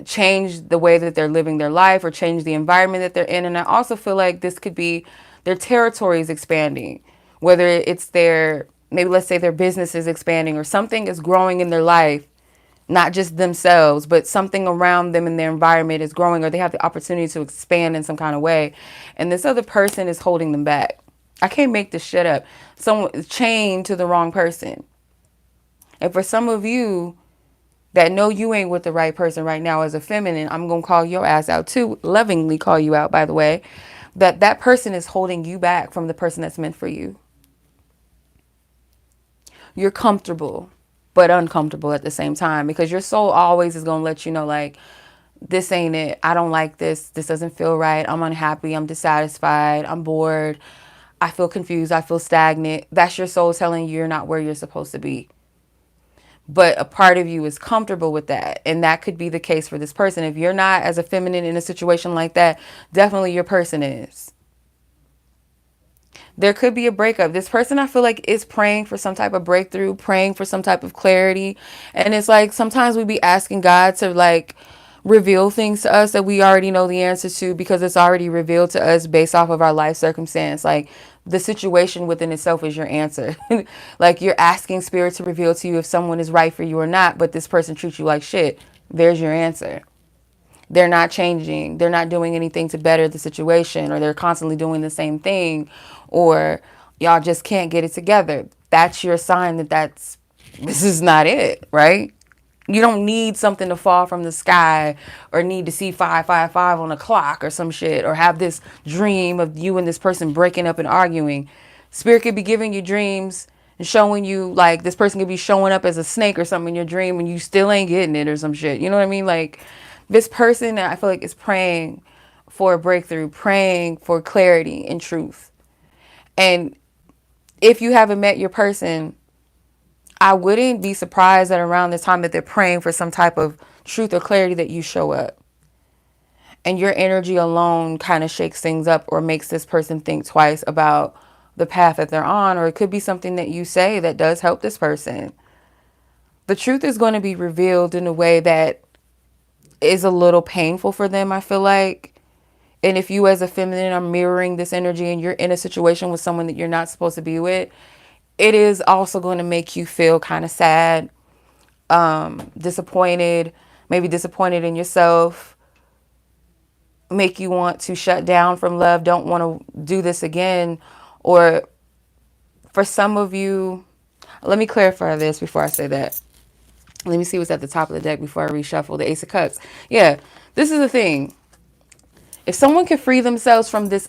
Change the way that they're living their life or change the environment that they're in. And I also feel like this could be their territory is expanding, whether it's their, maybe let's say their business is expanding or something is growing in their life. Not just themselves, but something around them in their environment is growing, or they have the opportunity to expand in some kind of way. And this other person is holding them back. I can't make this shit up. Someone chained to the wrong person. And for some of you that know you ain't with the right person right now as a feminine, I'm going to call your ass out too. Lovingly call you out, by the way. That person is holding you back from the person that's meant for you. You're comfortable, but uncomfortable at the same time, because your soul always is going to let you know, like, this ain't it. I don't like this. This doesn't feel right. I'm unhappy. I'm dissatisfied. I'm bored. I feel confused. I feel stagnant. That's your soul telling you you're not where you're supposed to be. But a part of you is comfortable with that. And that could be the case for this person. If you're not as a feminine in a situation like that, definitely your person is. There could be a breakup. This person, I feel like, is praying for some type of breakthrough, praying for some type of clarity. And it's like sometimes we be asking God to, like, reveal things to us that we already know the answer to because it's already revealed to us based off of our life circumstance. Like, the situation within itself is your answer. Like, you're asking spirit to reveal to you if someone is right for you or not, but this person treats you like shit. There's your answer. They're not changing. They're not doing anything to better the situation, or they're constantly doing the same thing, or y'all just can't get it together. That's your sign that this is not it, right? You don't need something to fall from the sky or need to see 555 on a clock or some shit, or have this dream of you and this person breaking up and arguing. Spirit could be giving you dreams and showing you, like, this person could be showing up as a snake or something in your dream and you still ain't getting it or some shit. You know what I mean? Like, this person, I feel like, is praying for a breakthrough, praying for clarity and truth. And if you haven't met your person, I wouldn't be surprised that around this time that they're praying for some type of truth or clarity that you show up. And your energy alone kind of shakes things up or makes this person think twice about the path that they're on. Or it could be something that you say that does help this person. The truth is going to be revealed in a way that is a little painful for them, I feel like. And if you as a feminine are mirroring this energy and you're in a situation with someone that you're not supposed to be with, it is also going to make you feel kind of sad, disappointed, maybe disappointed in yourself, make you want to shut down from love, don't want to do this again. Or for some of you, let me clarify this before I say that. Let me see what's at the top of the deck before I reshuffle. The Ace of Cups. Yeah, this is the thing. If someone can free themselves from this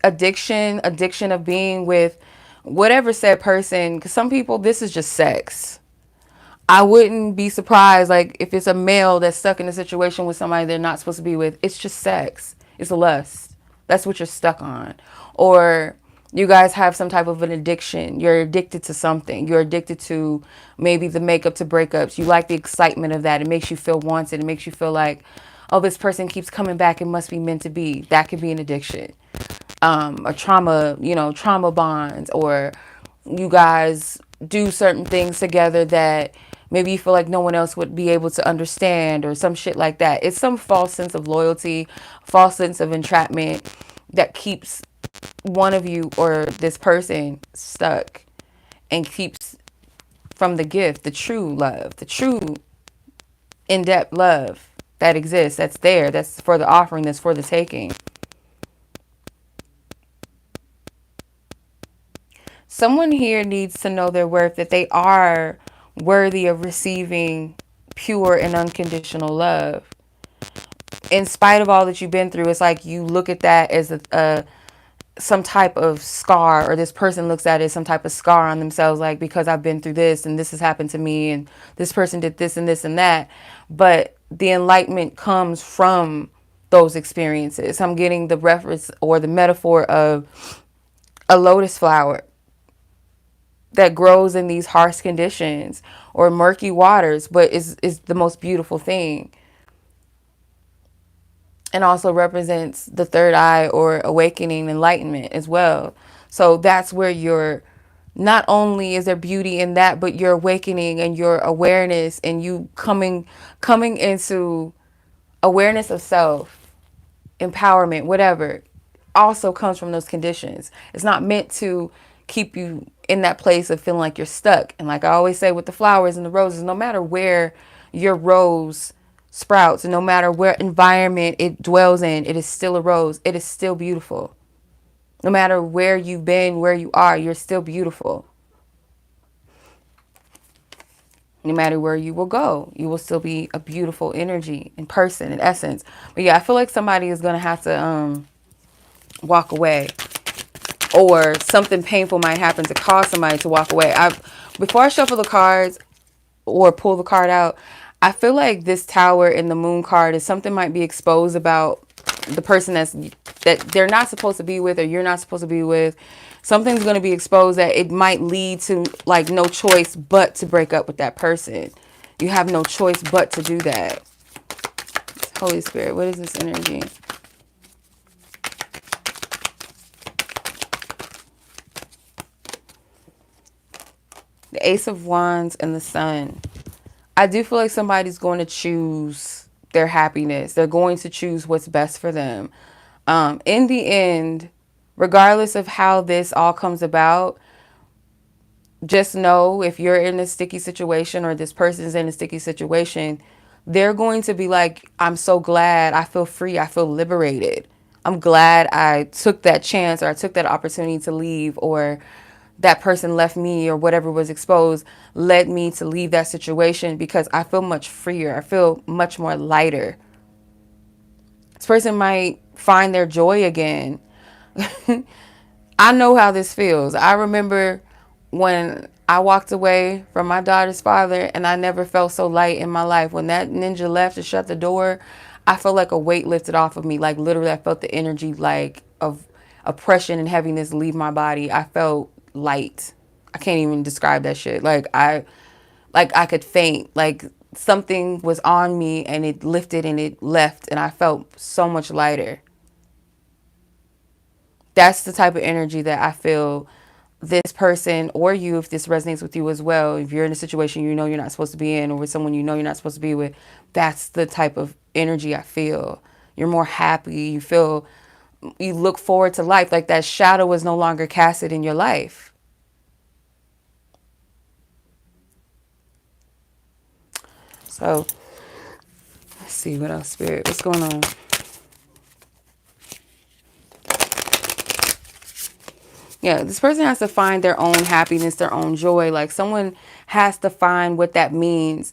addiction of being with whatever said person, because some people, this is just sex. I wouldn't be surprised, like, if it's a male that's stuck in a situation with somebody they're not supposed to be with. It's just sex. It's a lust. That's what you're stuck on. Or you guys have some type of an addiction. You're addicted to something. You're addicted to maybe the makeup to breakups. You like the excitement of that. It makes you feel wanted. It makes you feel like, oh, this person keeps coming back. It must be meant to be. That could be an addiction. A trauma, trauma bonds, or you guys do certain things together that maybe you feel like no one else would be able to understand, or some shit like that. It's some false sense of loyalty, false sense of entrapment that keeps one of you or this person stuck and keeps from the gift, the true love, the true in-depth love that exists, that's there, that's for the offering, that's for the taking. Someone here needs to know their worth, that they are worthy of receiving pure and unconditional love. In spite of all that you've been through, it's like you look at that as some type of scar, or this person looks at it as some type of scar on themselves, like, because I've been through this and this has happened to me and this person did this and this and that. But the enlightenment comes from those experiences. I'm getting the reference or the metaphor of a lotus flower that grows in these harsh conditions or murky waters, but is the most beautiful thing. And also represents the third eye, or awakening, enlightenment as well. So that's where you're, not only is there beauty in that, but your awakening and your awareness and you coming into awareness of self, empowerment, whatever, also comes from those conditions. It's not meant to keep you in that place of feeling like you're stuck. And like I always say with the flowers and the roses, no matter where your rose sprouts and no matter where environment it dwells in, it is still a rose. It is still beautiful. No matter where you've been, where you are, you're still beautiful. No matter where you will go, you will still be a beautiful energy in person, in essence. But yeah, I feel like somebody is going to have to walk away, or something painful might happen to cause somebody to walk away. Before I shuffle the cards or pull the card out, I feel like this Tower in the Moon card is something might be exposed about the person that they're not supposed to be with, or you're not supposed to be with. Something's going to be exposed that it might lead to, like, no choice but to break up with that person. You have no choice but to do that. Holy Spirit, what is this energy? The Ace of Wands and the Sun. I do feel like somebody's going to choose their happiness. They're going to choose what's best for them. In the end, regardless of how this all comes about, just know if you're in a sticky situation, or this person's in a sticky situation, they're going to be like, I'm so glad, I feel free, I feel liberated. I'm glad I took that chance, or I took that opportunity to leave, or that person left me, or whatever was exposed led me to leave that situation, because I feel much freer. I feel much more lighter. This person might find their joy again. I know how this feels. I remember when I walked away from my daughter's father, and I never felt so light in my life. When that ninja left and shut the door, I felt like a weight lifted off of me. Like, literally, I felt the energy, like, of oppression and heaviness leave my body. I felt light. I can't even describe that shit. Like I could faint. Like something was on me and it lifted and it left, and I felt so much lighter. That's the type of energy that I feel this person, or you, if this resonates with you as well, if you're in a situation you know you're not supposed to be in, or with someone you know you're not supposed to be with, that's the type of energy I feel. You're more happy. You feel you look forward to life. Like that shadow is no longer casted in your life. So let's see what else, Spirit. What's going on? Yeah, this person has to find their own happiness, their own joy. Like someone has to find what that means,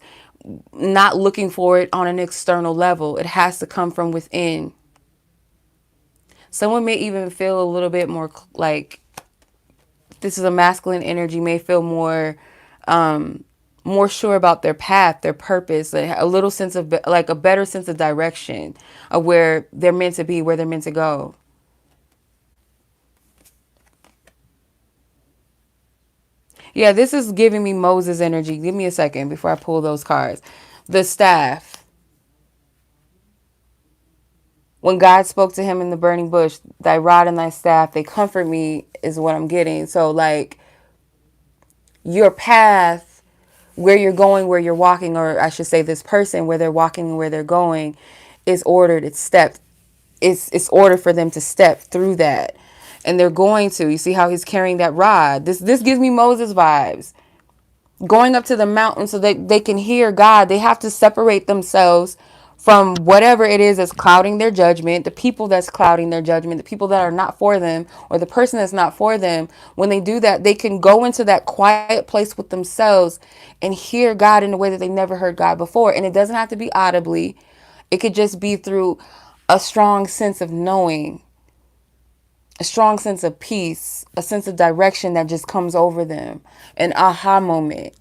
not looking for it on an external level. It has to come from within. Someone may even feel a little bit more like, this is a masculine energy, may feel more sure about their path, their purpose, like a little sense of like a better sense of direction of where they're meant to be, where they're meant to go. Yeah, this is giving me Moses energy. Give me a second before I pull those cards. The staff. When God spoke to him in the burning bush, thy rod and thy staff, they comfort me, is what I'm getting. So like your path, where you're going, where you're walking, or I should say this person, where they're walking and where they're going, is ordered. It's stepped. It's ordered for them to step through that. And they're going to. You see how he's carrying that rod? This gives me Moses vibes. Going up to the mountain so that they can hear God. They have to separate themselves from whatever it is that's clouding their judgment, the people that's clouding their judgment, the people that are not for them, or the person that's not for them. When they do that, they can go into that quiet place with themselves and hear God in a way that they never heard God before. And it doesn't have to be audibly. It could just be through a strong sense of knowing, a strong sense of peace, a sense of direction that just comes over them, an aha moment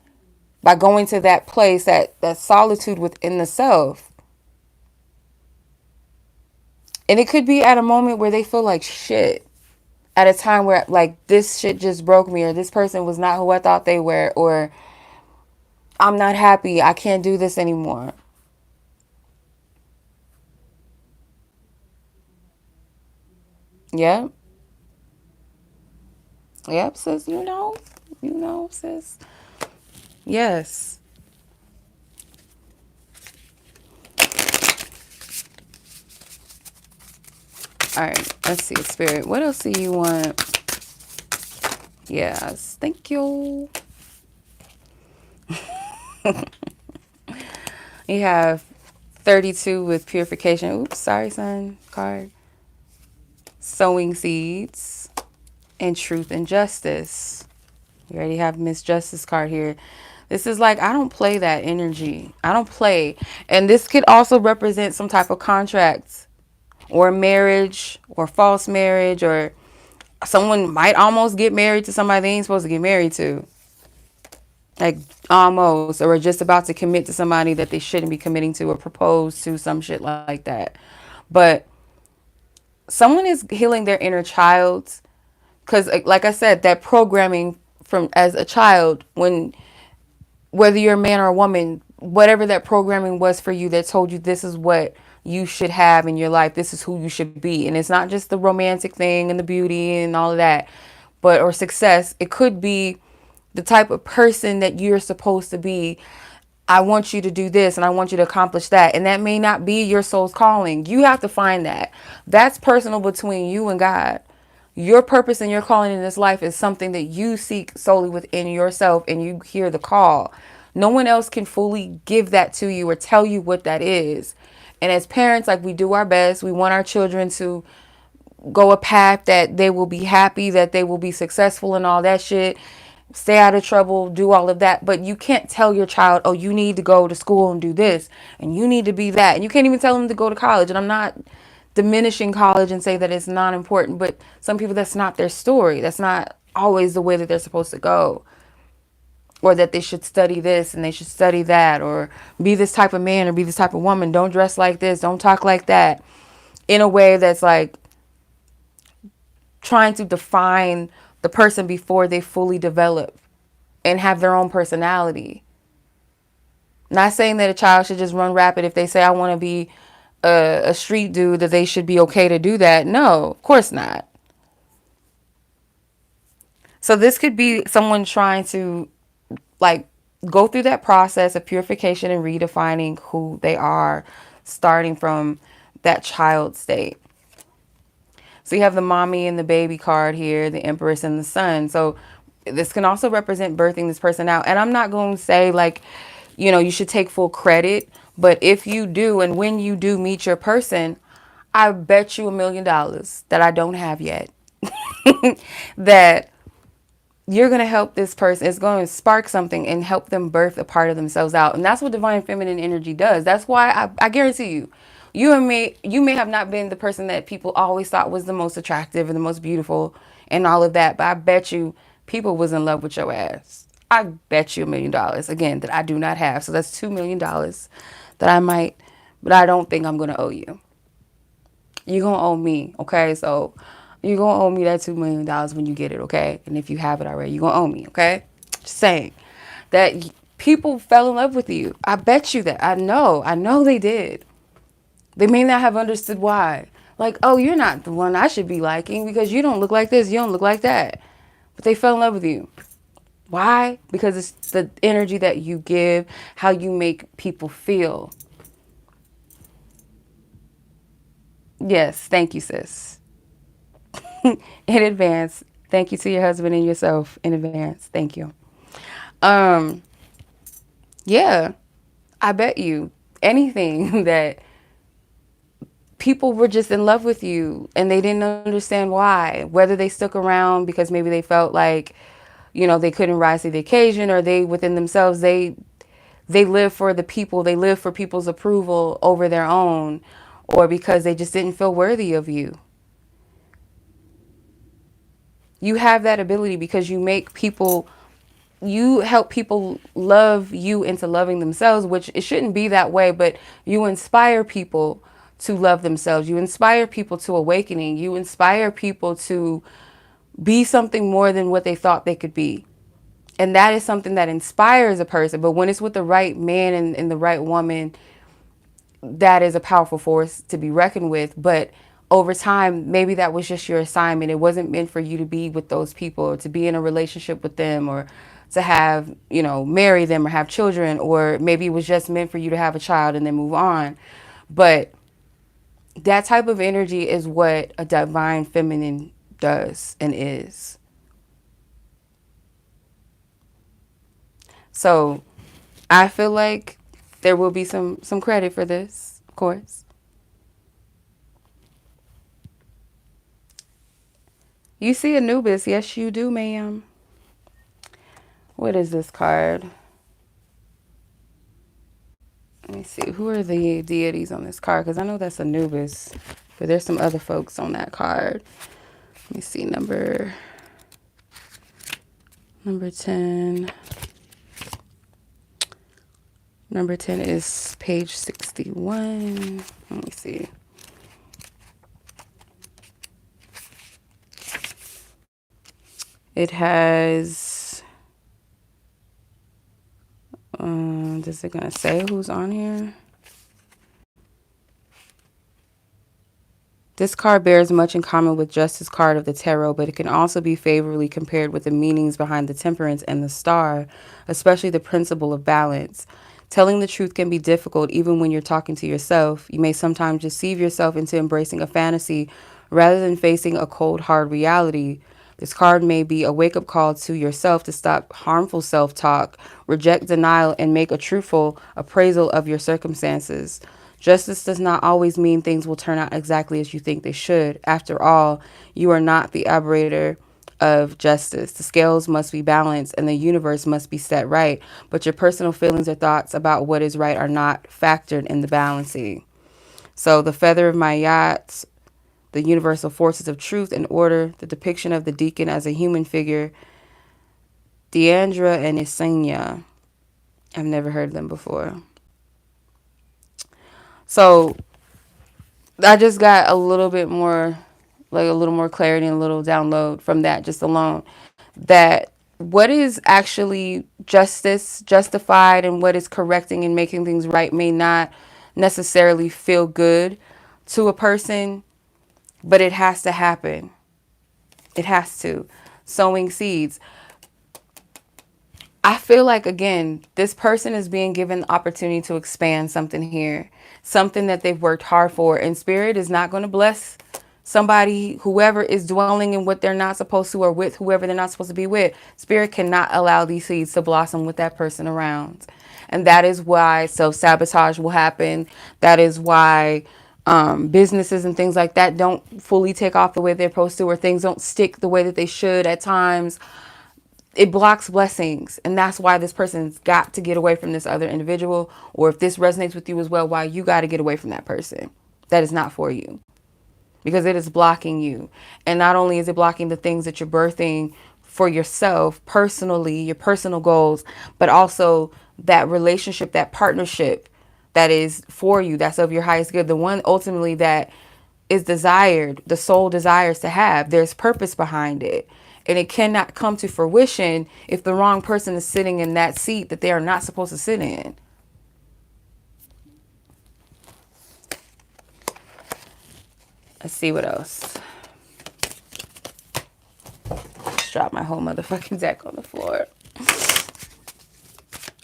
by going to that place, that solitude within the self. And it could be at a moment where they feel like shit, at a time where like this shit just broke me, or this person was not who I thought they were, or I'm not happy, I can't do this anymore. Yep. Yep, sis, sis. Yes. All right, let's see, Spirit. What else do you want? Yes, thank you. You have 32 with purification. Oops, sorry, son. Card. Sowing seeds and truth and justice. You already have Miss Justice card here. This is like, I don't play that energy. I don't play. And this could also represent some type of contract or marriage or false marriage, or someone might almost get married to somebody they ain't supposed to get married to. Like almost, or just about to commit to somebody that they shouldn't be committing to, or propose to, some shit like that. But someone is healing their inner child, because like I said, that programming from as a child, when whether you're a man or a woman, whatever that programming was for you that told you this is what you should have in your life, this is who you should be. And it's not just the romantic thing and the beauty and all of that, but or success. It could be the type of person that you're supposed to be. I want you to do this and I want you to accomplish that. And that may not be your soul's calling. You have to find that. That's personal between you and God. Your purpose and your calling in this life is something that you seek solely within yourself, and you hear the call. No one else can fully give that to you or tell you what that is. And as parents, like, we do our best. We want our children to go a path that they will be happy, that they will be successful and all that shit. Stay out of trouble, do all of that. But you can't tell your child, oh, you need to go to school and do this, and you need to be that. And you can't even tell them to go to college. And I'm not diminishing college and say that it's not important, but some people, that's not their story. That's not always the way that they're supposed to go, or that they should study this and they should study that, or be this type of man or be this type of woman. Don't dress like this, don't talk like that, in a way that's like trying to define the person before they fully develop and have their own personality. Not saying that a child should just run rapid if they say, I want to be a street dude, that they should be okay to do that. No, of course not. So this could be someone trying to like go through that process of purification and redefining who they are, starting from that child state. So you have the mommy and the baby card here, the Empress and the Sun. So this can also represent birthing this person out. And I'm not going to say like, you should take full credit. But if you do, and when you do meet your person, I bet you $1,000,000 that I don't have yet, that you're going to help this person. It's going to spark something and help them birth a part of themselves out. And that's what divine feminine energy does. That's why I guarantee you may have not been the person that people always thought was the most attractive and the most beautiful and all of that. But I bet you people was in love with your ass. I bet you $1,000,000, again, that I do not have. So that's $2,000,000 that I might, but I don't think I'm going to owe you. You're going to owe me, okay? So you're going to owe me that $2,000,000 when you get it, okay? And if you have it already, you're going to owe me, okay? Just saying that people fell in love with you. I bet you that. I know they did. They may not have understood why. Like, oh, you're not the one I should be liking because you don't look like this, you don't look like that. But they fell in love with you. Why? Because it's the energy that you give, how you make people feel. Yes, thank you, sis. In advance. Thank you to your husband and yourself in advance. Thank you. Yeah, I bet you anything that people were just in love with you and they didn't understand why, whether they stuck around because maybe they felt like, they couldn't rise to the occasion, or they within themselves, they live for the people, they live for people's approval over their own, or because they just didn't feel worthy of you. You have that ability because you help people love you into loving themselves, which it shouldn't be that way, but you inspire people to love themselves. You inspire people to awakening. You inspire people to be something more than what they thought they could be. And that is something that inspires a person. But when it's with the right man and the right woman, that is a powerful force to be reckoned with. But over time, maybe that was just your assignment. It wasn't meant for you to be with those people or to be in a relationship with them or to have, marry them or have children, or maybe it was just meant for you to have a child and then move on. But that type of energy is what a divine feminine does and is. So I feel like there will be some credit for this, of course. You see Anubis. Yes, you do, ma'am. What is this card? Let me see. Who are the deities on this card? Because I know that's Anubis, but there's some other folks on that card. Let me see. Number 10. Number 10 is page 61. Let me see. It has, is it going to say who's on here? This card bears much in common with Justice card of the tarot, but it can also be favorably compared with the meanings behind the Temperance and the Star, especially the principle of balance. Telling the truth can be difficult even when you're talking to yourself. You may sometimes deceive yourself into embracing a fantasy rather than facing a cold, hard reality. This card may be a wake-up call to yourself to stop harmful self-talk, reject denial, and make a truthful appraisal of your circumstances. Justice does not always mean things will turn out exactly as you think they should. After all, you are not the arbiter of justice. The scales must be balanced and the universe must be set right, but your personal feelings or thoughts about what is right are not factored in the balancing. So the feather of my yacht, the universal forces of truth and order, the depiction of the deacon as a human figure, Deandra and Isenia. I've never heard of them before. So I just got a little bit more, like a little more clarity and a little download from that just alone. That what is actually justified and what is correcting and making things right may not necessarily feel good to a person, but it has to happen. It has to. Sowing seeds. I feel like, again, this person is being given the opportunity to expand something here. Something that they've worked hard for. And Spirit is not going to bless somebody, whoever is dwelling in what they're not supposed to, or with whoever they're not supposed to be with, spirit cannot allow these seeds to blossom with that person around. And that is why self-sabotage will happen. That is why businesses and things like that don't fully take off the way they're supposed to, or things don't stick the way that they should at times. It blocks blessings. And that's why this person's got to get away from this other individual. Or if this resonates with you as well, why you got to get away from that person. That is not for you, because it is blocking you. And not only is it blocking the things that you're birthing for yourself personally, your personal goals, but also that relationship, that partnership that is for you, that's of your highest good, the one ultimately that is desired, the soul desires to have. There's purpose behind it. And it cannot come to fruition if the wrong person is sitting in that seat that they are not supposed to sit in. Let's see what else. Just drop my whole motherfucking deck on the floor.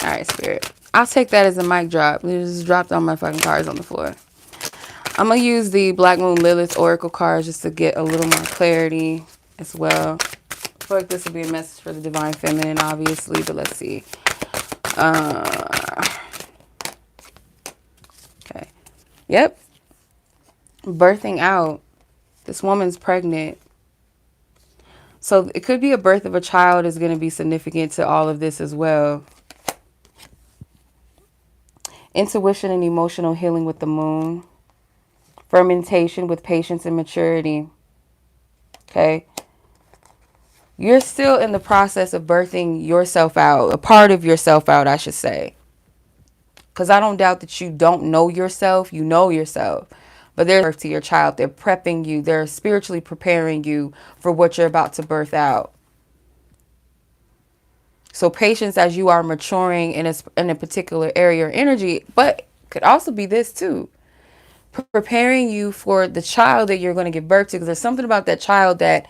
All right, Spirit. I'll take that as a mic drop. You just dropped all my fucking cards on the floor. I'm going to use the Black Moon Lilith Oracle cards just to get a little more clarity as well. I feel like this will be a message for the Divine Feminine, obviously, but let's see. Okay. Yep. Birthing out. This woman's pregnant. So it could be a birth of a child is going to be significant to all of this as well. Intuition and emotional healing with the moon. Fermentation with patience and maturity. Okay. You're still in the process of birthing yourself out. A part of yourself out, I should say. Because I don't doubt that you don't know yourself. You know yourself. But they're birth to your child. They're prepping you. They're spiritually preparing you for what you're about to birth out. So patience as you are maturing in a particular area or energy. But could also be this too. Preparing you for the child that you're going to give birth to. Because there's something about that child that,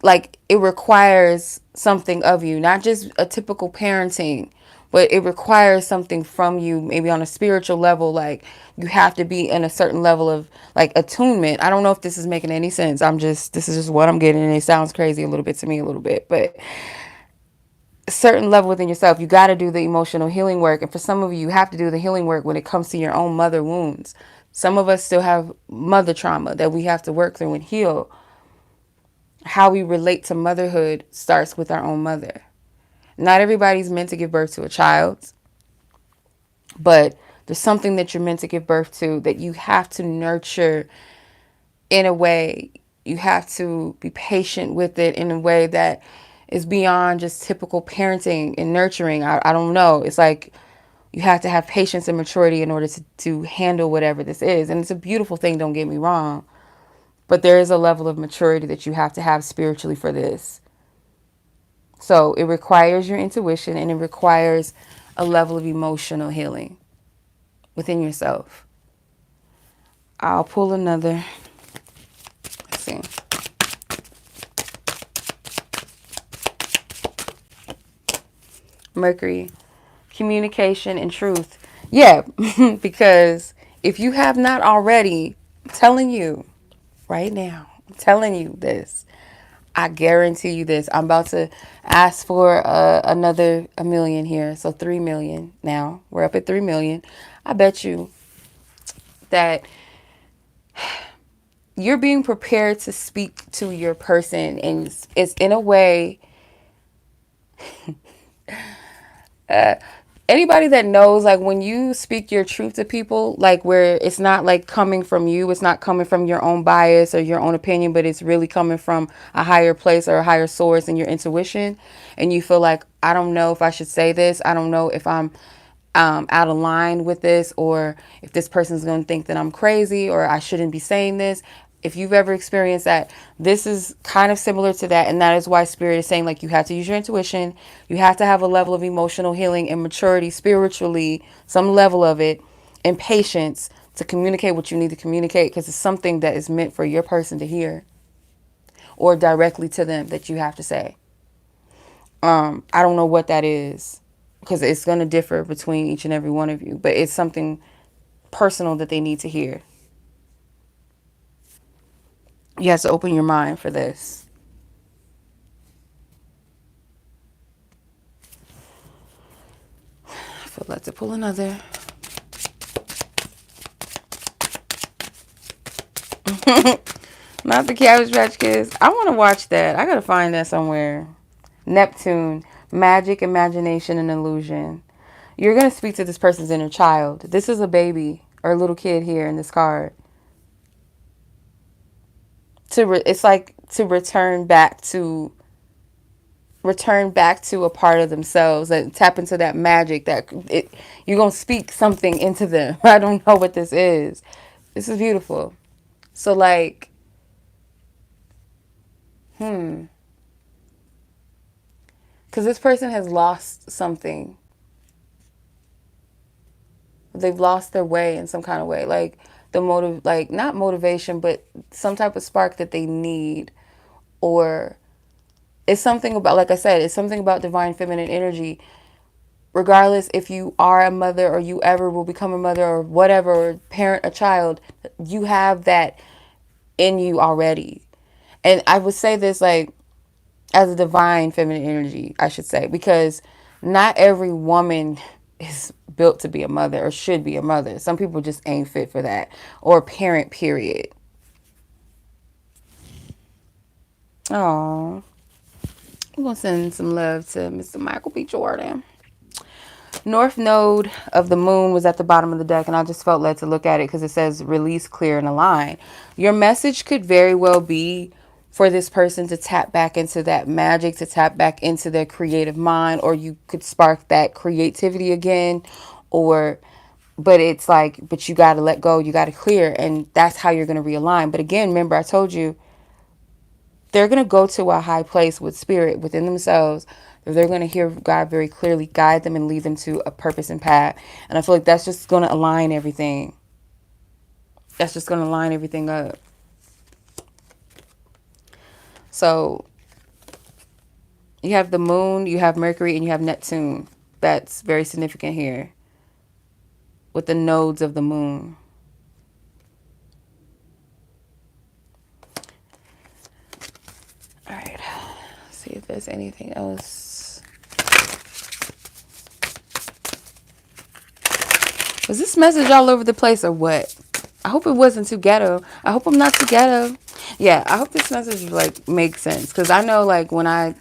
like, it requires something of you. Not just a typical parenting, but it requires something from you, maybe on a spiritual level. Like, you have to be in a certain level of, like, attunement. I don't know if this is making any sense. This is just what I'm getting. And it sounds crazy a little bit to me a little bit. But a certain level within yourself, you got to do the emotional healing work. And for some of you, you have to do the healing work when it comes to your own mother wounds. Some of us still have mother trauma that we have to work through and heal. How we relate to motherhood starts with our own mother. Not everybody's meant to give birth to a child, but there's something that you're meant to give birth to that you have to nurture in a way. You have to be patient with it in a way that is beyond just typical parenting and nurturing. I don't know. It's like you have to have patience and maturity in order to handle whatever this is. And it's a beautiful thing, don't get me wrong. But there is a level of maturity that you have to have spiritually for this. So it requires your intuition, and it requires a level of emotional healing within yourself. I'll pull another. Let's see. Mercury, communication and truth. Yeah, because if you have not already, I'm telling you right now, I'm telling you this. I guarantee you this. I'm about to ask for another 1 million here. So 3 million now. We're up at 3 million. I bet you that you're being prepared to speak to your person. And it's in a way... anybody that knows, like, when you speak your truth to people, like, where it's not like coming from you, it's not coming from your own bias or your own opinion, but it's really coming from a higher place or a higher source in your intuition, and you feel like, I don't know if I should say this, I don't know if I'm out of line with this, or if this person's going to think that I'm crazy, or I shouldn't be saying this. If you've ever experienced that, this is kind of similar to that. And that is why Spirit is saying, like, you have to use your intuition. You have to have a level of emotional healing and maturity spiritually, some level of it, and patience to communicate what you need to communicate, because it's something that is meant for your person to hear, or directly to them that you have to say. I don't know what that is, because it's going to differ between each and every one of you, but it's something personal that they need to hear. You have to open your mind for this. I feel like to pull another. Not the Cabbage Patch Kids. I want to watch that. I got to find that somewhere. Neptune, magic, imagination, and illusion. You're going to speak to this person's inner child. This is a baby or a little kid here in this card. It's like to return back to a part of themselves, that tap into that magic, you're going to speak something into them. I don't know what this is. This is beautiful. So like, because this person has lost something. They've lost their way in some kind of way, like like not motivation, but some type of spark that they need. Or it's something about, like I said, it's something about divine feminine energy. Regardless if you are a mother or you ever will become a mother or whatever, or parent a child, you have that in you already. And I would say this like as a divine feminine energy, I should say, because not every woman is built to be a mother or should be a mother. Some people just ain't fit for that, or parent, period. Oh, we're going to send some love to Mr. Michael B. Jordan. North node of the moon was at the bottom of the deck, and I just felt led to look at it because it says release, clear, and align. Your message could very well be for this person to tap back into that magic, to tap back into their creative mind, or you could spark that creativity again, but it's like, but you got to let go, you got to clear, and that's how you're going to realign. But again, remember, I told you, they're going to go to a high place with spirit within themselves. They're going to hear God very clearly guide them and lead them to a purpose and path. And I feel like that's just going to align everything. That's just going to line everything up. So you have the moon, you have Mercury, and you have Neptune. That's very significant here with the nodes of the moon. All right. Let's see if there's anything else. Was this message all over the place or what? I hope it wasn't too ghetto. I hope I'm not too ghetto. Yeah, I hope this message like makes sense, because I know like when I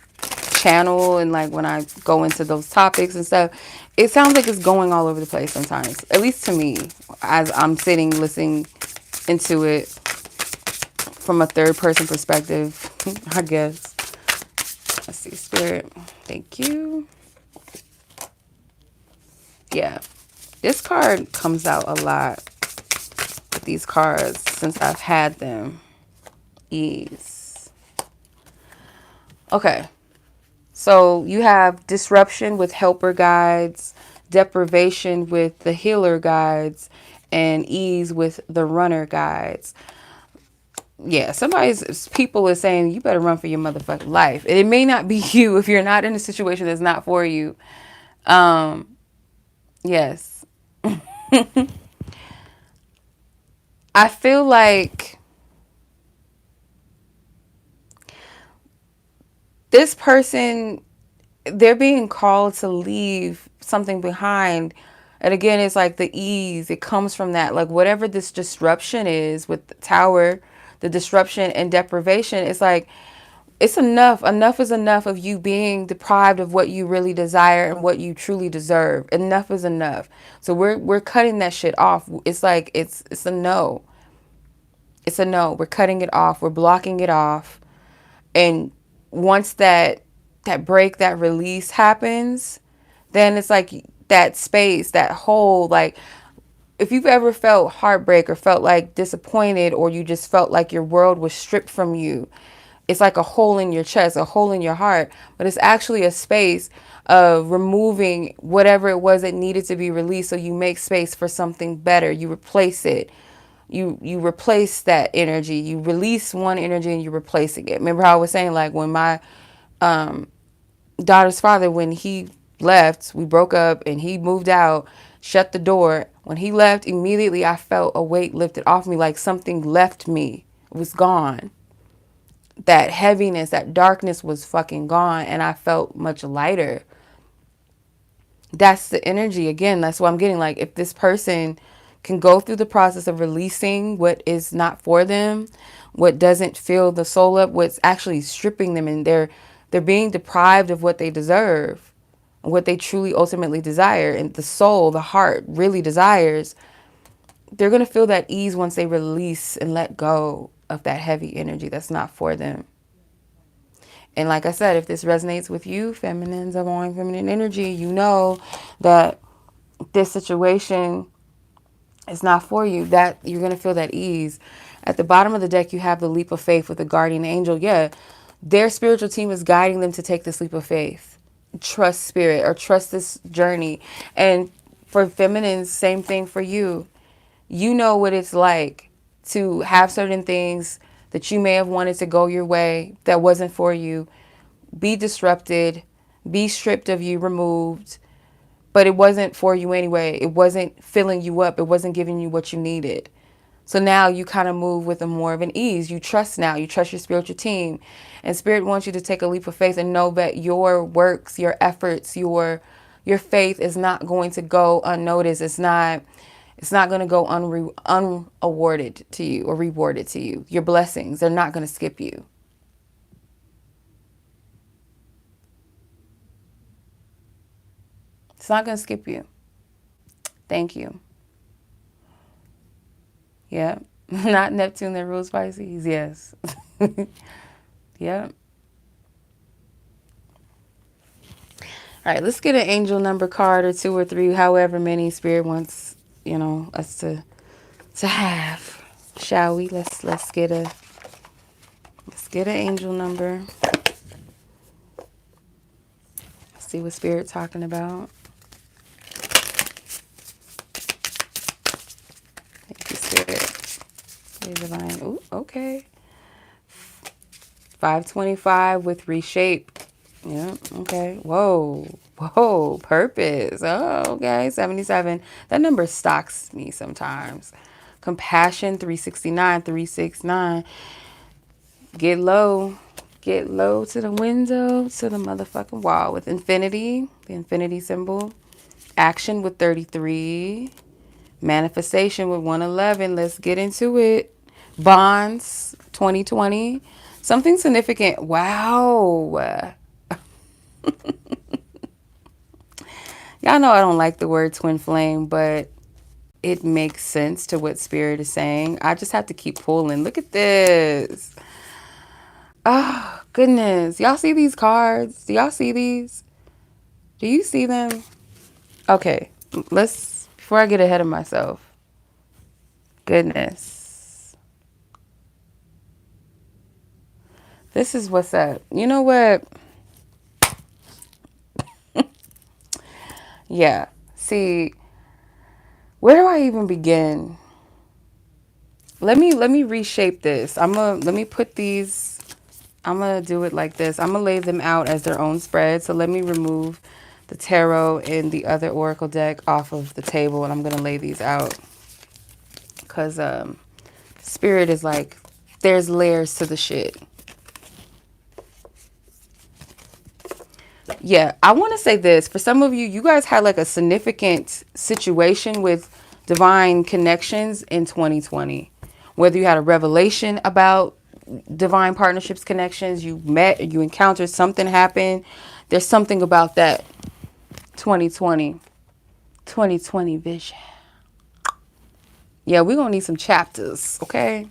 channel and like when I go into those topics and stuff, it sounds like it's going all over the place sometimes, at least to me, as I'm sitting listening into it from a third person perspective, I guess. Let's see, Spirit. Thank you. Yeah, this card comes out a lot with these cards since I've had them. Ease. Okay. So you have disruption with helper guides, deprivation with the healer guides, and ease with the runner guides. Yeah, people is saying you better run for your motherfucking life. And it may not be you if you're not in a situation that's not for you. Yes. I feel like this person, they're being called to leave something behind. And again, it's like the ease. It comes from that. Like whatever this disruption is with the tower, the disruption and deprivation, it's like, it's enough. Enough is enough of you being deprived of what you really desire and what you truly deserve. Enough is enough. So we're cutting that shit off. It's like, it's a no. It's a no. We're cutting it off. We're blocking it off. And once that break, that release happens, then it's like that space, that hole. Like if you've ever felt heartbreak or felt like disappointed, or you just felt like your world was stripped from you, it's like a hole in your chest, a hole in your heart, but it's actually a space of removing whatever it was that needed to be released. So you make space for something better. You replace it. You replace that energy. You release one energy and you're replacing it. Remember how I was saying, like when my daughter's father, when he left, we broke up and he moved out, shut the door. When he left, immediately I felt a weight lifted off me, like something left me. It was gone. that heaviness, that darkness was fucking gone, and I felt much lighter. That's the energy. Again, that's what I'm getting. Like, if this person can go through the process of releasing what is not for them, what doesn't fill the soul up, what's actually stripping them, and they're being deprived of what they deserve, what they truly ultimately desire, and the soul, the heart really desires, they're going to feel that ease once they release and let go of that heavy energy that's not for them. And like I said, if this resonates with you, feminines of owning feminine energy, you know that this situation is not for you, that you're going to feel that ease. At the bottom of the deck, you have the leap of faith with the guardian angel. Yeah, their spiritual team is guiding them to take this leap of faith. Trust spirit, or trust this journey. And for feminines, same thing for you. You know what it's like to have certain things that you may have wanted to go your way that wasn't for you, be disrupted, be stripped of you, removed, but it wasn't for you anyway. It wasn't filling you up. It wasn't giving you what you needed. So now you kind of move with a more of an ease. You trust now. You trust your spiritual team. And Spirit wants you to take a leap of faith and know that your works, your efforts, your faith is not going to go unnoticed. It's not going to go unawarded to you or rewarded to you. Your blessings, they're not going to skip you. It's not going to skip you. Thank you. Yeah. Not Neptune that rules Pisces. Yes. Yeah. All right, let's get an angel number card or 2 or 3, however many Spirit wants, us to have. Shall we? Let's get an angel number. Let's see what Spirit's talking about. Thank you, Spirit. Hey, divine. Ooh, okay. 525 with reshape. Yeah, okay. Whoa, purpose. Oh, okay. 77. That number stalks me sometimes. Compassion, 369, 369. Get low to the window, to the motherfucking wall with infinity, the infinity symbol. Action with 33. Manifestation with 111. Let's get into it. Bonds, 2020. Something significant. Wow. Y'all know I don't like the word twin flame, but it makes sense to what Spirit is saying. I just have to keep pulling. Look at this. Oh, goodness. Y'all see these cards? Do y'all see these? Do you see them? Okay, before I get ahead of myself. Goodness. This is what's up. You know what? Yeah. See, where do I even begin? Let me reshape this. Let me put these, I'm gonna do it like this. I'm gonna lay them out as their own spread. So let me remove the tarot and the other oracle deck off of the table, and I'm gonna lay these out. Cause Spirit is like, there's layers to the shit. Yeah, I want to say this. For some of you, you guys had like a significant situation with divine connections in 2020. Whether you had a revelation about divine partnerships, connections, you met, you encountered, something happened. There's something about that 2020 vision. Yeah, we're going to need some chapters, okay?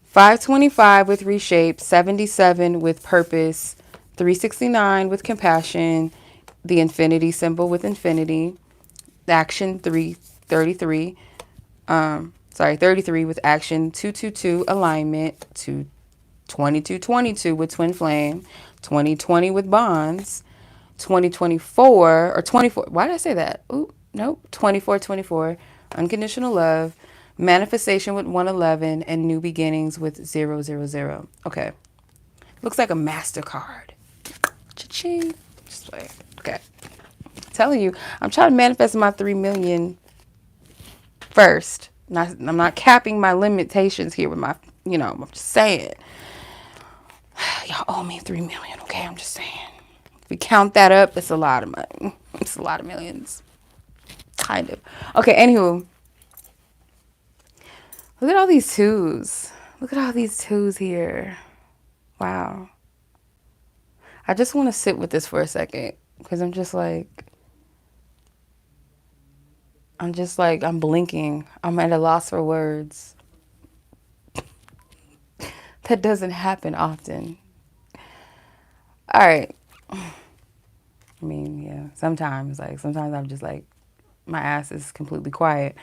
525 with reshape, 77 with purpose, 369 with compassion, the infinity symbol with infinity, action 33 with action, 222 alignment, 2222 with twin flame, 2020 with bonds, 2024 or 24. Why did I say that? Ooh, nope. 24 unconditional love, manifestation with 111, and new beginnings with 000. Okay. Looks like a MasterCard. Cha-ching. Just like, okay. I'm telling you, I'm trying to manifest my 3 million first. I'm not capping my limitations here with my, I'm just saying. Y'all owe me 3 million, okay? I'm just saying. If we count that up, it's a lot of money. It's a lot of millions. Kind of. Okay, anywho. Look at all these twos. Look at all these twos here. Wow. I just want to sit with this for a second because I'm blinking. I'm at a loss for words. That doesn't happen often. All right. I mean, yeah, sometimes I'm just like, my ass is completely quiet.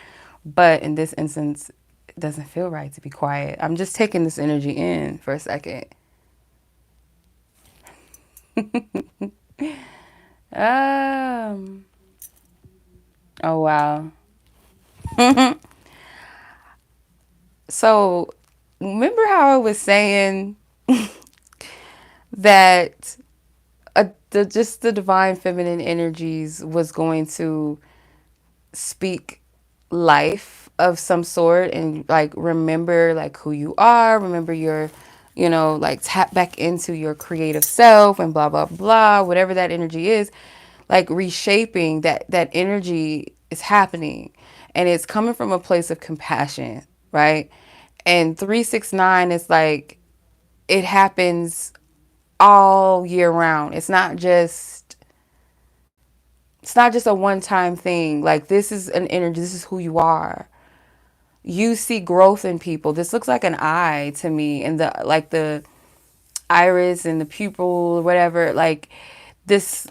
But in this instance, it doesn't feel right to be quiet. I'm just taking this energy in for a second. Oh, wow. So, remember how I was saying that just the divine feminine energies was going to speak life of some sort and like remember like who you are, remember your, like tap back into your creative self and blah, blah, blah, whatever that energy is, like reshaping that energy is happening and it's coming from a place of compassion, right? And 369 is like, it happens all year round. It's not just a one-time thing. Like, this is an energy. This is who you are. You see growth in people. This looks like an eye to me, and the iris and the pupil or whatever. Like this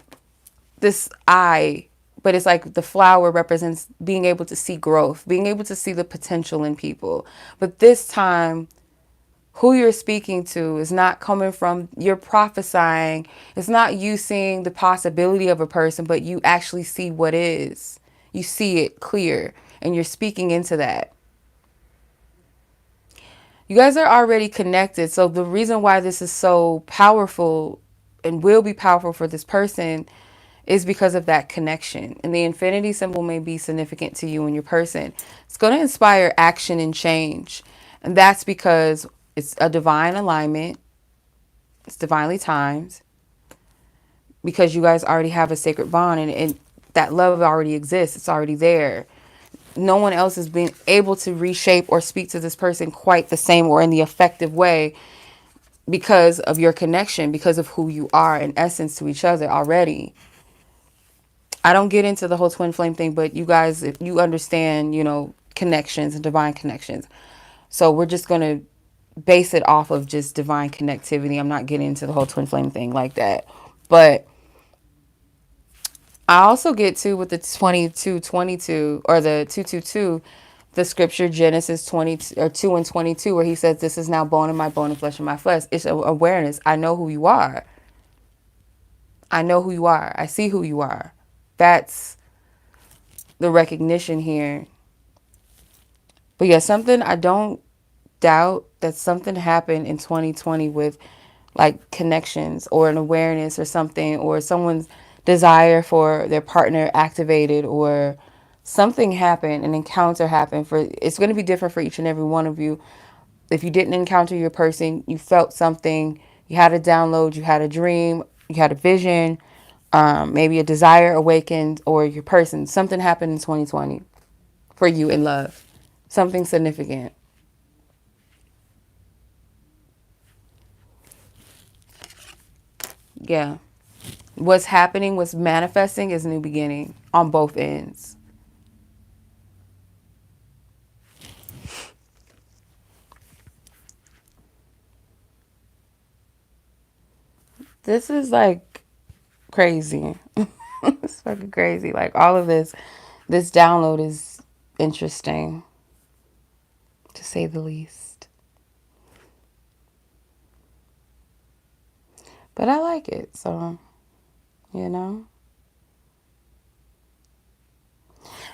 eye, but it's like the flower represents being able to see growth, being able to see the potential in people. But this time, who you're speaking to is not coming from, you're prophesying. It's not you seeing the possibility of a person, but you actually see what is. You see it clear and you're speaking into that. You guys are already connected. So the reason why this is so powerful and will be powerful for this person is because of that connection. And the infinity symbol may be significant to you and your person. It's going to inspire action and change. And that's because it's a divine alignment. It's divinely timed. Because you guys already have a sacred bond and that love already exists. It's already there. No one else is being able to reshape or speak to this person quite the same or in the effective way because of your connection, because of who you are in essence to each other already. I don't get into the whole twin flame thing, but you guys, if you understand, connections and divine connections. So we're just going to base it off of just divine connectivity. I'm not getting into the whole twin flame thing like that. But I also get to with the 22:22 or the 222, the scripture Genesis 20 or 2:22, where he says, "This is now bone of my bone and flesh of my flesh." It's awareness. I know who you are. I know who you are. I see who you are. That's the recognition here. But yeah, something I don't doubt that something happened in 2020 with like connections or an awareness or something, or someone's desire for their partner activated, or something happened, an encounter happened. It's going to be different for each and every one of you. If you didn't encounter your person, you felt something, you had a download, you had a dream, you had a vision, maybe a desire awakened, or your person, something happened in 2020 for you in love, something significant. Yeah. What's happening, what's manifesting is a new beginning on both ends. This is like crazy. It's fucking crazy. Like all of this download is interesting, to say the least. But I like it, so,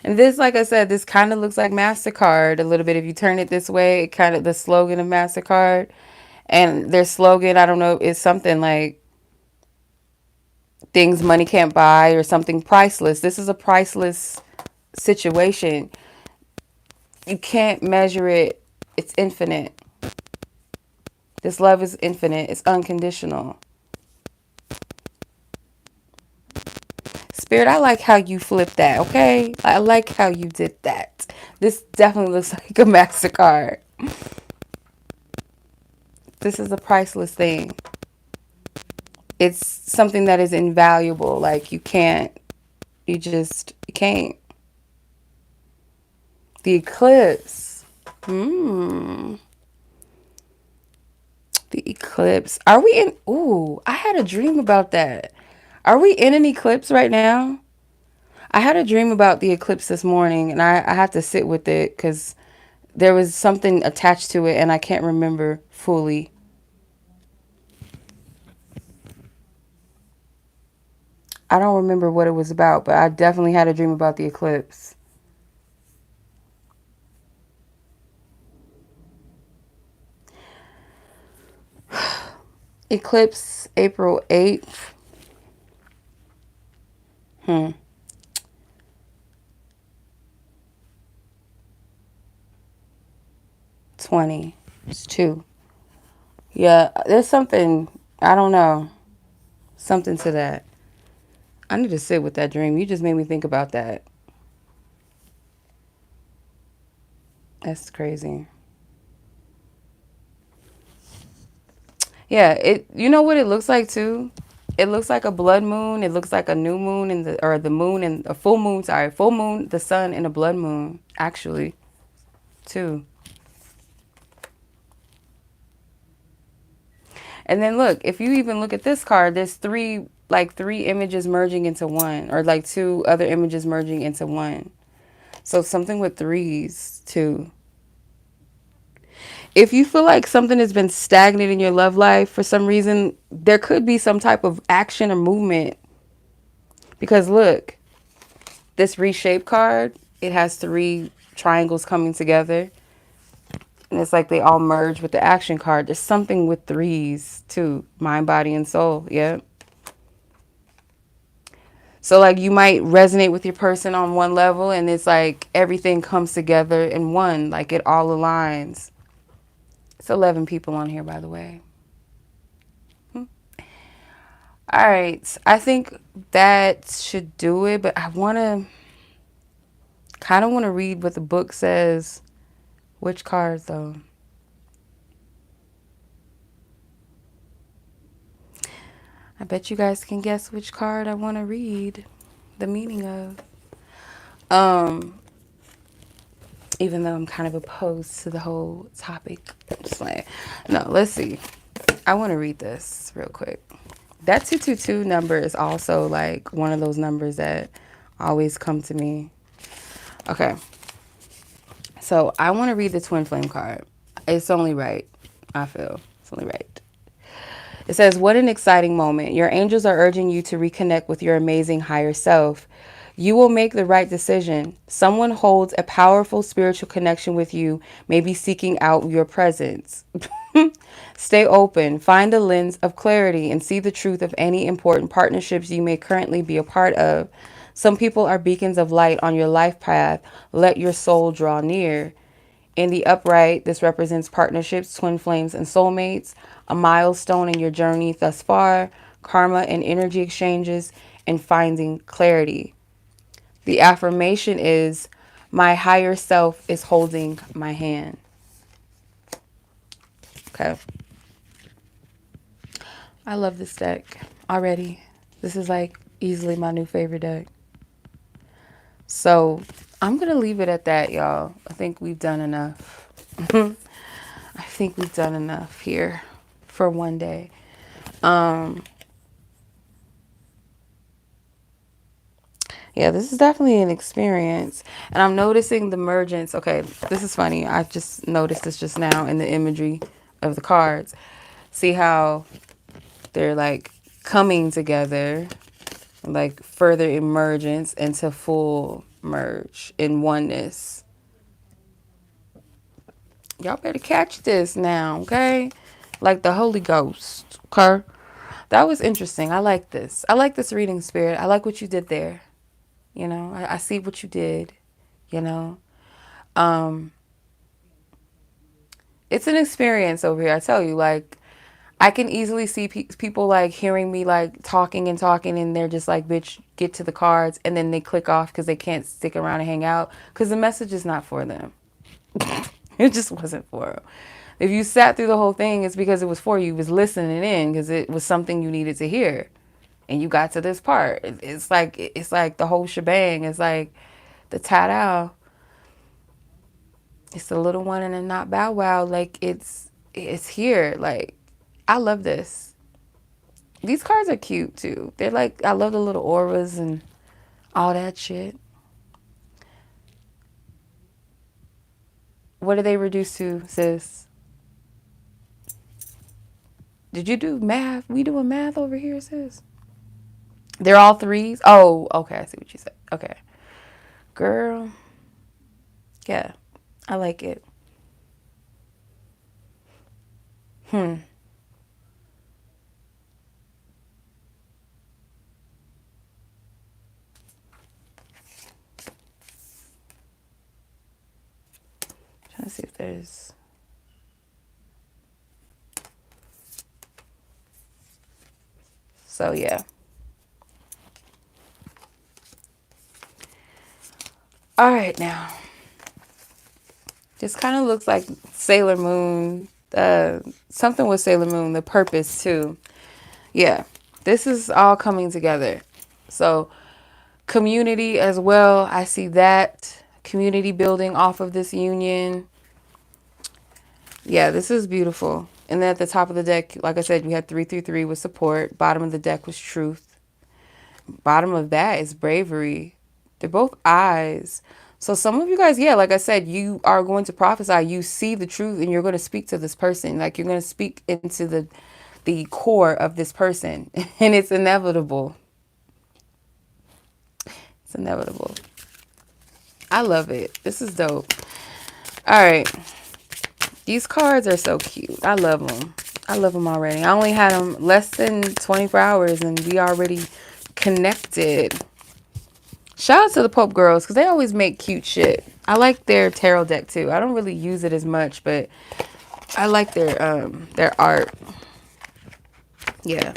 And this, like I said, this kind of looks like MasterCard a little bit. If you turn it this way, it kind of, the slogan of MasterCard. And their slogan, I don't know, is something like things money can't buy or something priceless. This is a priceless situation. You can't measure it. It's infinite. This love is infinite. It's unconditional. Spirit, I like how you flipped that, okay? I like how you did that. This definitely looks like a MasterCard. This is a priceless thing. It's something that is invaluable. Like, you can't. The eclipse. The eclipse. Are we in? Ooh, I had a dream about that. Are we in an eclipse right now? I had a dream about the eclipse this morning, and I had to sit with it because there was something attached to it, and I can't remember fully. I don't remember what it was about, but I definitely had a dream about the eclipse. Eclipse, April 8th. 20. It's 2. Yeah, there's something, I don't know, something to that. I need to sit with that dream. You just made me think about that. That's crazy. Yeah, you know what it looks like too? It looks like a blood moon. It looks like a new moon or the moon and a full moon, sorry, full moon, the sun and a blood moon actually too. And then look, if you even look at this card, there's three images merging into one, or like 2 other images merging into one. So something with 3s too. If you feel like something has been stagnant in your love life for some reason, there could be some type of action or movement. Because look, this reshape card, it has 3 triangles coming together. And it's like they all merge with the action card. There's something with 3s too. Mind, body, and soul. Yep. So like you might resonate with your person on one level, and it's like everything comes together in one. Like it all aligns. It's 11 people on here, by the way. All right. I think that should do it, but I kind of want to read what the book says. Which card, though? I bet you guys can guess which card I want to read the meaning of. Even though I'm kind of opposed to the whole topic. Just like, no, let's see. I want to read this real quick. That 222 number is also like one of those numbers that always come to me. Okay. So I want to read the twin flame card. It's only right. I feel it's only right. It says, what an exciting moment. Your angels are urging you to reconnect with your amazing higher self. You will make the right decision. Someone holds a powerful spiritual connection with you, maybe seeking out your presence. Stay open, find a lens of clarity, and see the truth of any important partnerships you may currently be a part of. Some people are beacons of light on your life path. Let your soul draw near. In the upright, this represents partnerships, twin flames, and soulmates, a milestone in your journey thus far, karma and energy exchanges, and finding clarity. The affirmation is, my higher self is holding my hand. Okay. I love this deck already. This is like easily my new favorite deck. So I'm going to leave it at that, y'all. I think we've done enough. I think we've done enough here for one day. Yeah, this is definitely an experience. And I'm noticing the mergence. Okay, this is funny. I just noticed this just now in the imagery of the cards. See how they're like coming together, like further emergence into full merge in oneness. Y'all better catch this now, okay? Like the Holy Ghost, okay? That was interesting. I like this. I like this reading, Spirit. I like what you did there. You know, I see what you did, you know. it's an experience over here. I tell you, like, I can easily see people like hearing me like talking and talking, and they're just like, bitch, get to the cards, and then they click off because they can't stick around and hang out because the message is not for them. It just wasn't for them. If you sat through the whole thing, it's because it was for you. You was listening in because it was something you needed to hear, and you got to this part. It's like the whole shebang. It's like the 𝗛𝗽𝗆𝗆. It's the little one and then not bow wow. Like it's here. Like I love this. These cards are cute too. They're like, I love the little auras and all that shit. What are they reduced to, sis? Did you do math? We doing math over here, sis? They're all threes? Oh, okay. I see what you said. Okay. Girl. Yeah. I like it. Trying to see if there's... So, yeah. All right, now. This kind of looks like Sailor Moon. Something with Sailor Moon, the purpose too. Yeah, this is all coming together. So community as well. I see that community building off of this union. Yeah, this is beautiful. And then at the top of the deck, like I said, we had 3 through 3 with support. Bottom of the deck was truth. Bottom of that is bravery. They're both eyes. So some of you guys, yeah, like I said, you are going to prophesy. You see the truth and you're going to speak to this person. Like you're going to speak into the core of this person. And it's inevitable. It's inevitable. I love it. This is dope. All right. These cards are so cute. I love them. I love them already. I only had them less than 24 hours and we already connected. Shout out to the Pope girls because they always make cute shit. I like their tarot deck too. I don't really use it as much, but I like their art. Yeah.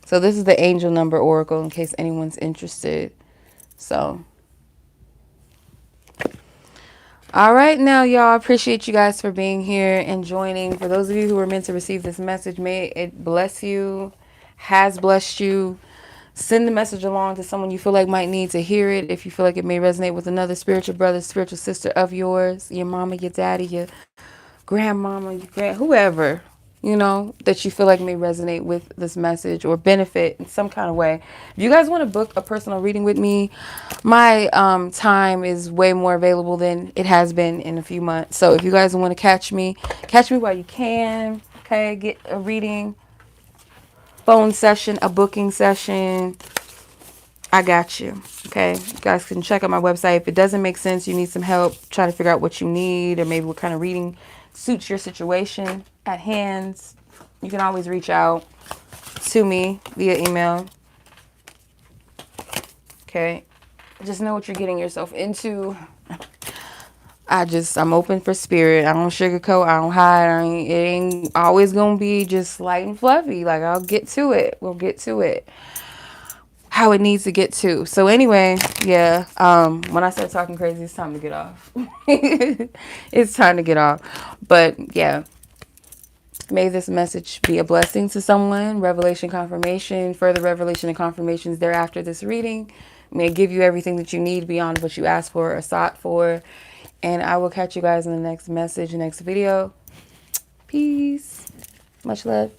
So this is the angel number oracle in case anyone's interested. So all right now, y'all. I appreciate you guys for being here and joining. For those of you who were meant to receive this message, may it bless you, has blessed you. Send the message along to someone you feel like might need to hear it. If you feel like it may resonate with another spiritual brother, spiritual sister of yours, your mama, your daddy, your grandmama, your whoever, you know, that you feel like may resonate with this message or benefit in some kind of way. If you guys want to book a personal reading with me, my time is way more available than it has been in a few months. So if you guys want to catch me while you can. Okay, get a reading, phone session, a booking session. I got you. Okay, you guys can check out my website. If it doesn't make sense, you need some help trying to figure out what you need or maybe what kind of reading suits your situation at hand, you can always reach out to me via email. Okay, just know what you're getting yourself into. I'm open for spirit. I don't sugarcoat. I don't hide. It ain't always gonna be just light and fluffy. Like I'll get to it. We'll get to it how it needs to get to. So anyway, yeah, when I start talking crazy, it's time to get off. It's time to get off. But yeah, may this message be a blessing to someone. Revelation, confirmation, further revelation and confirmations thereafter this reading. May it give you everything that you need beyond what you asked for or sought for. And I will catch you guys in the next message, next video. Peace. Much love.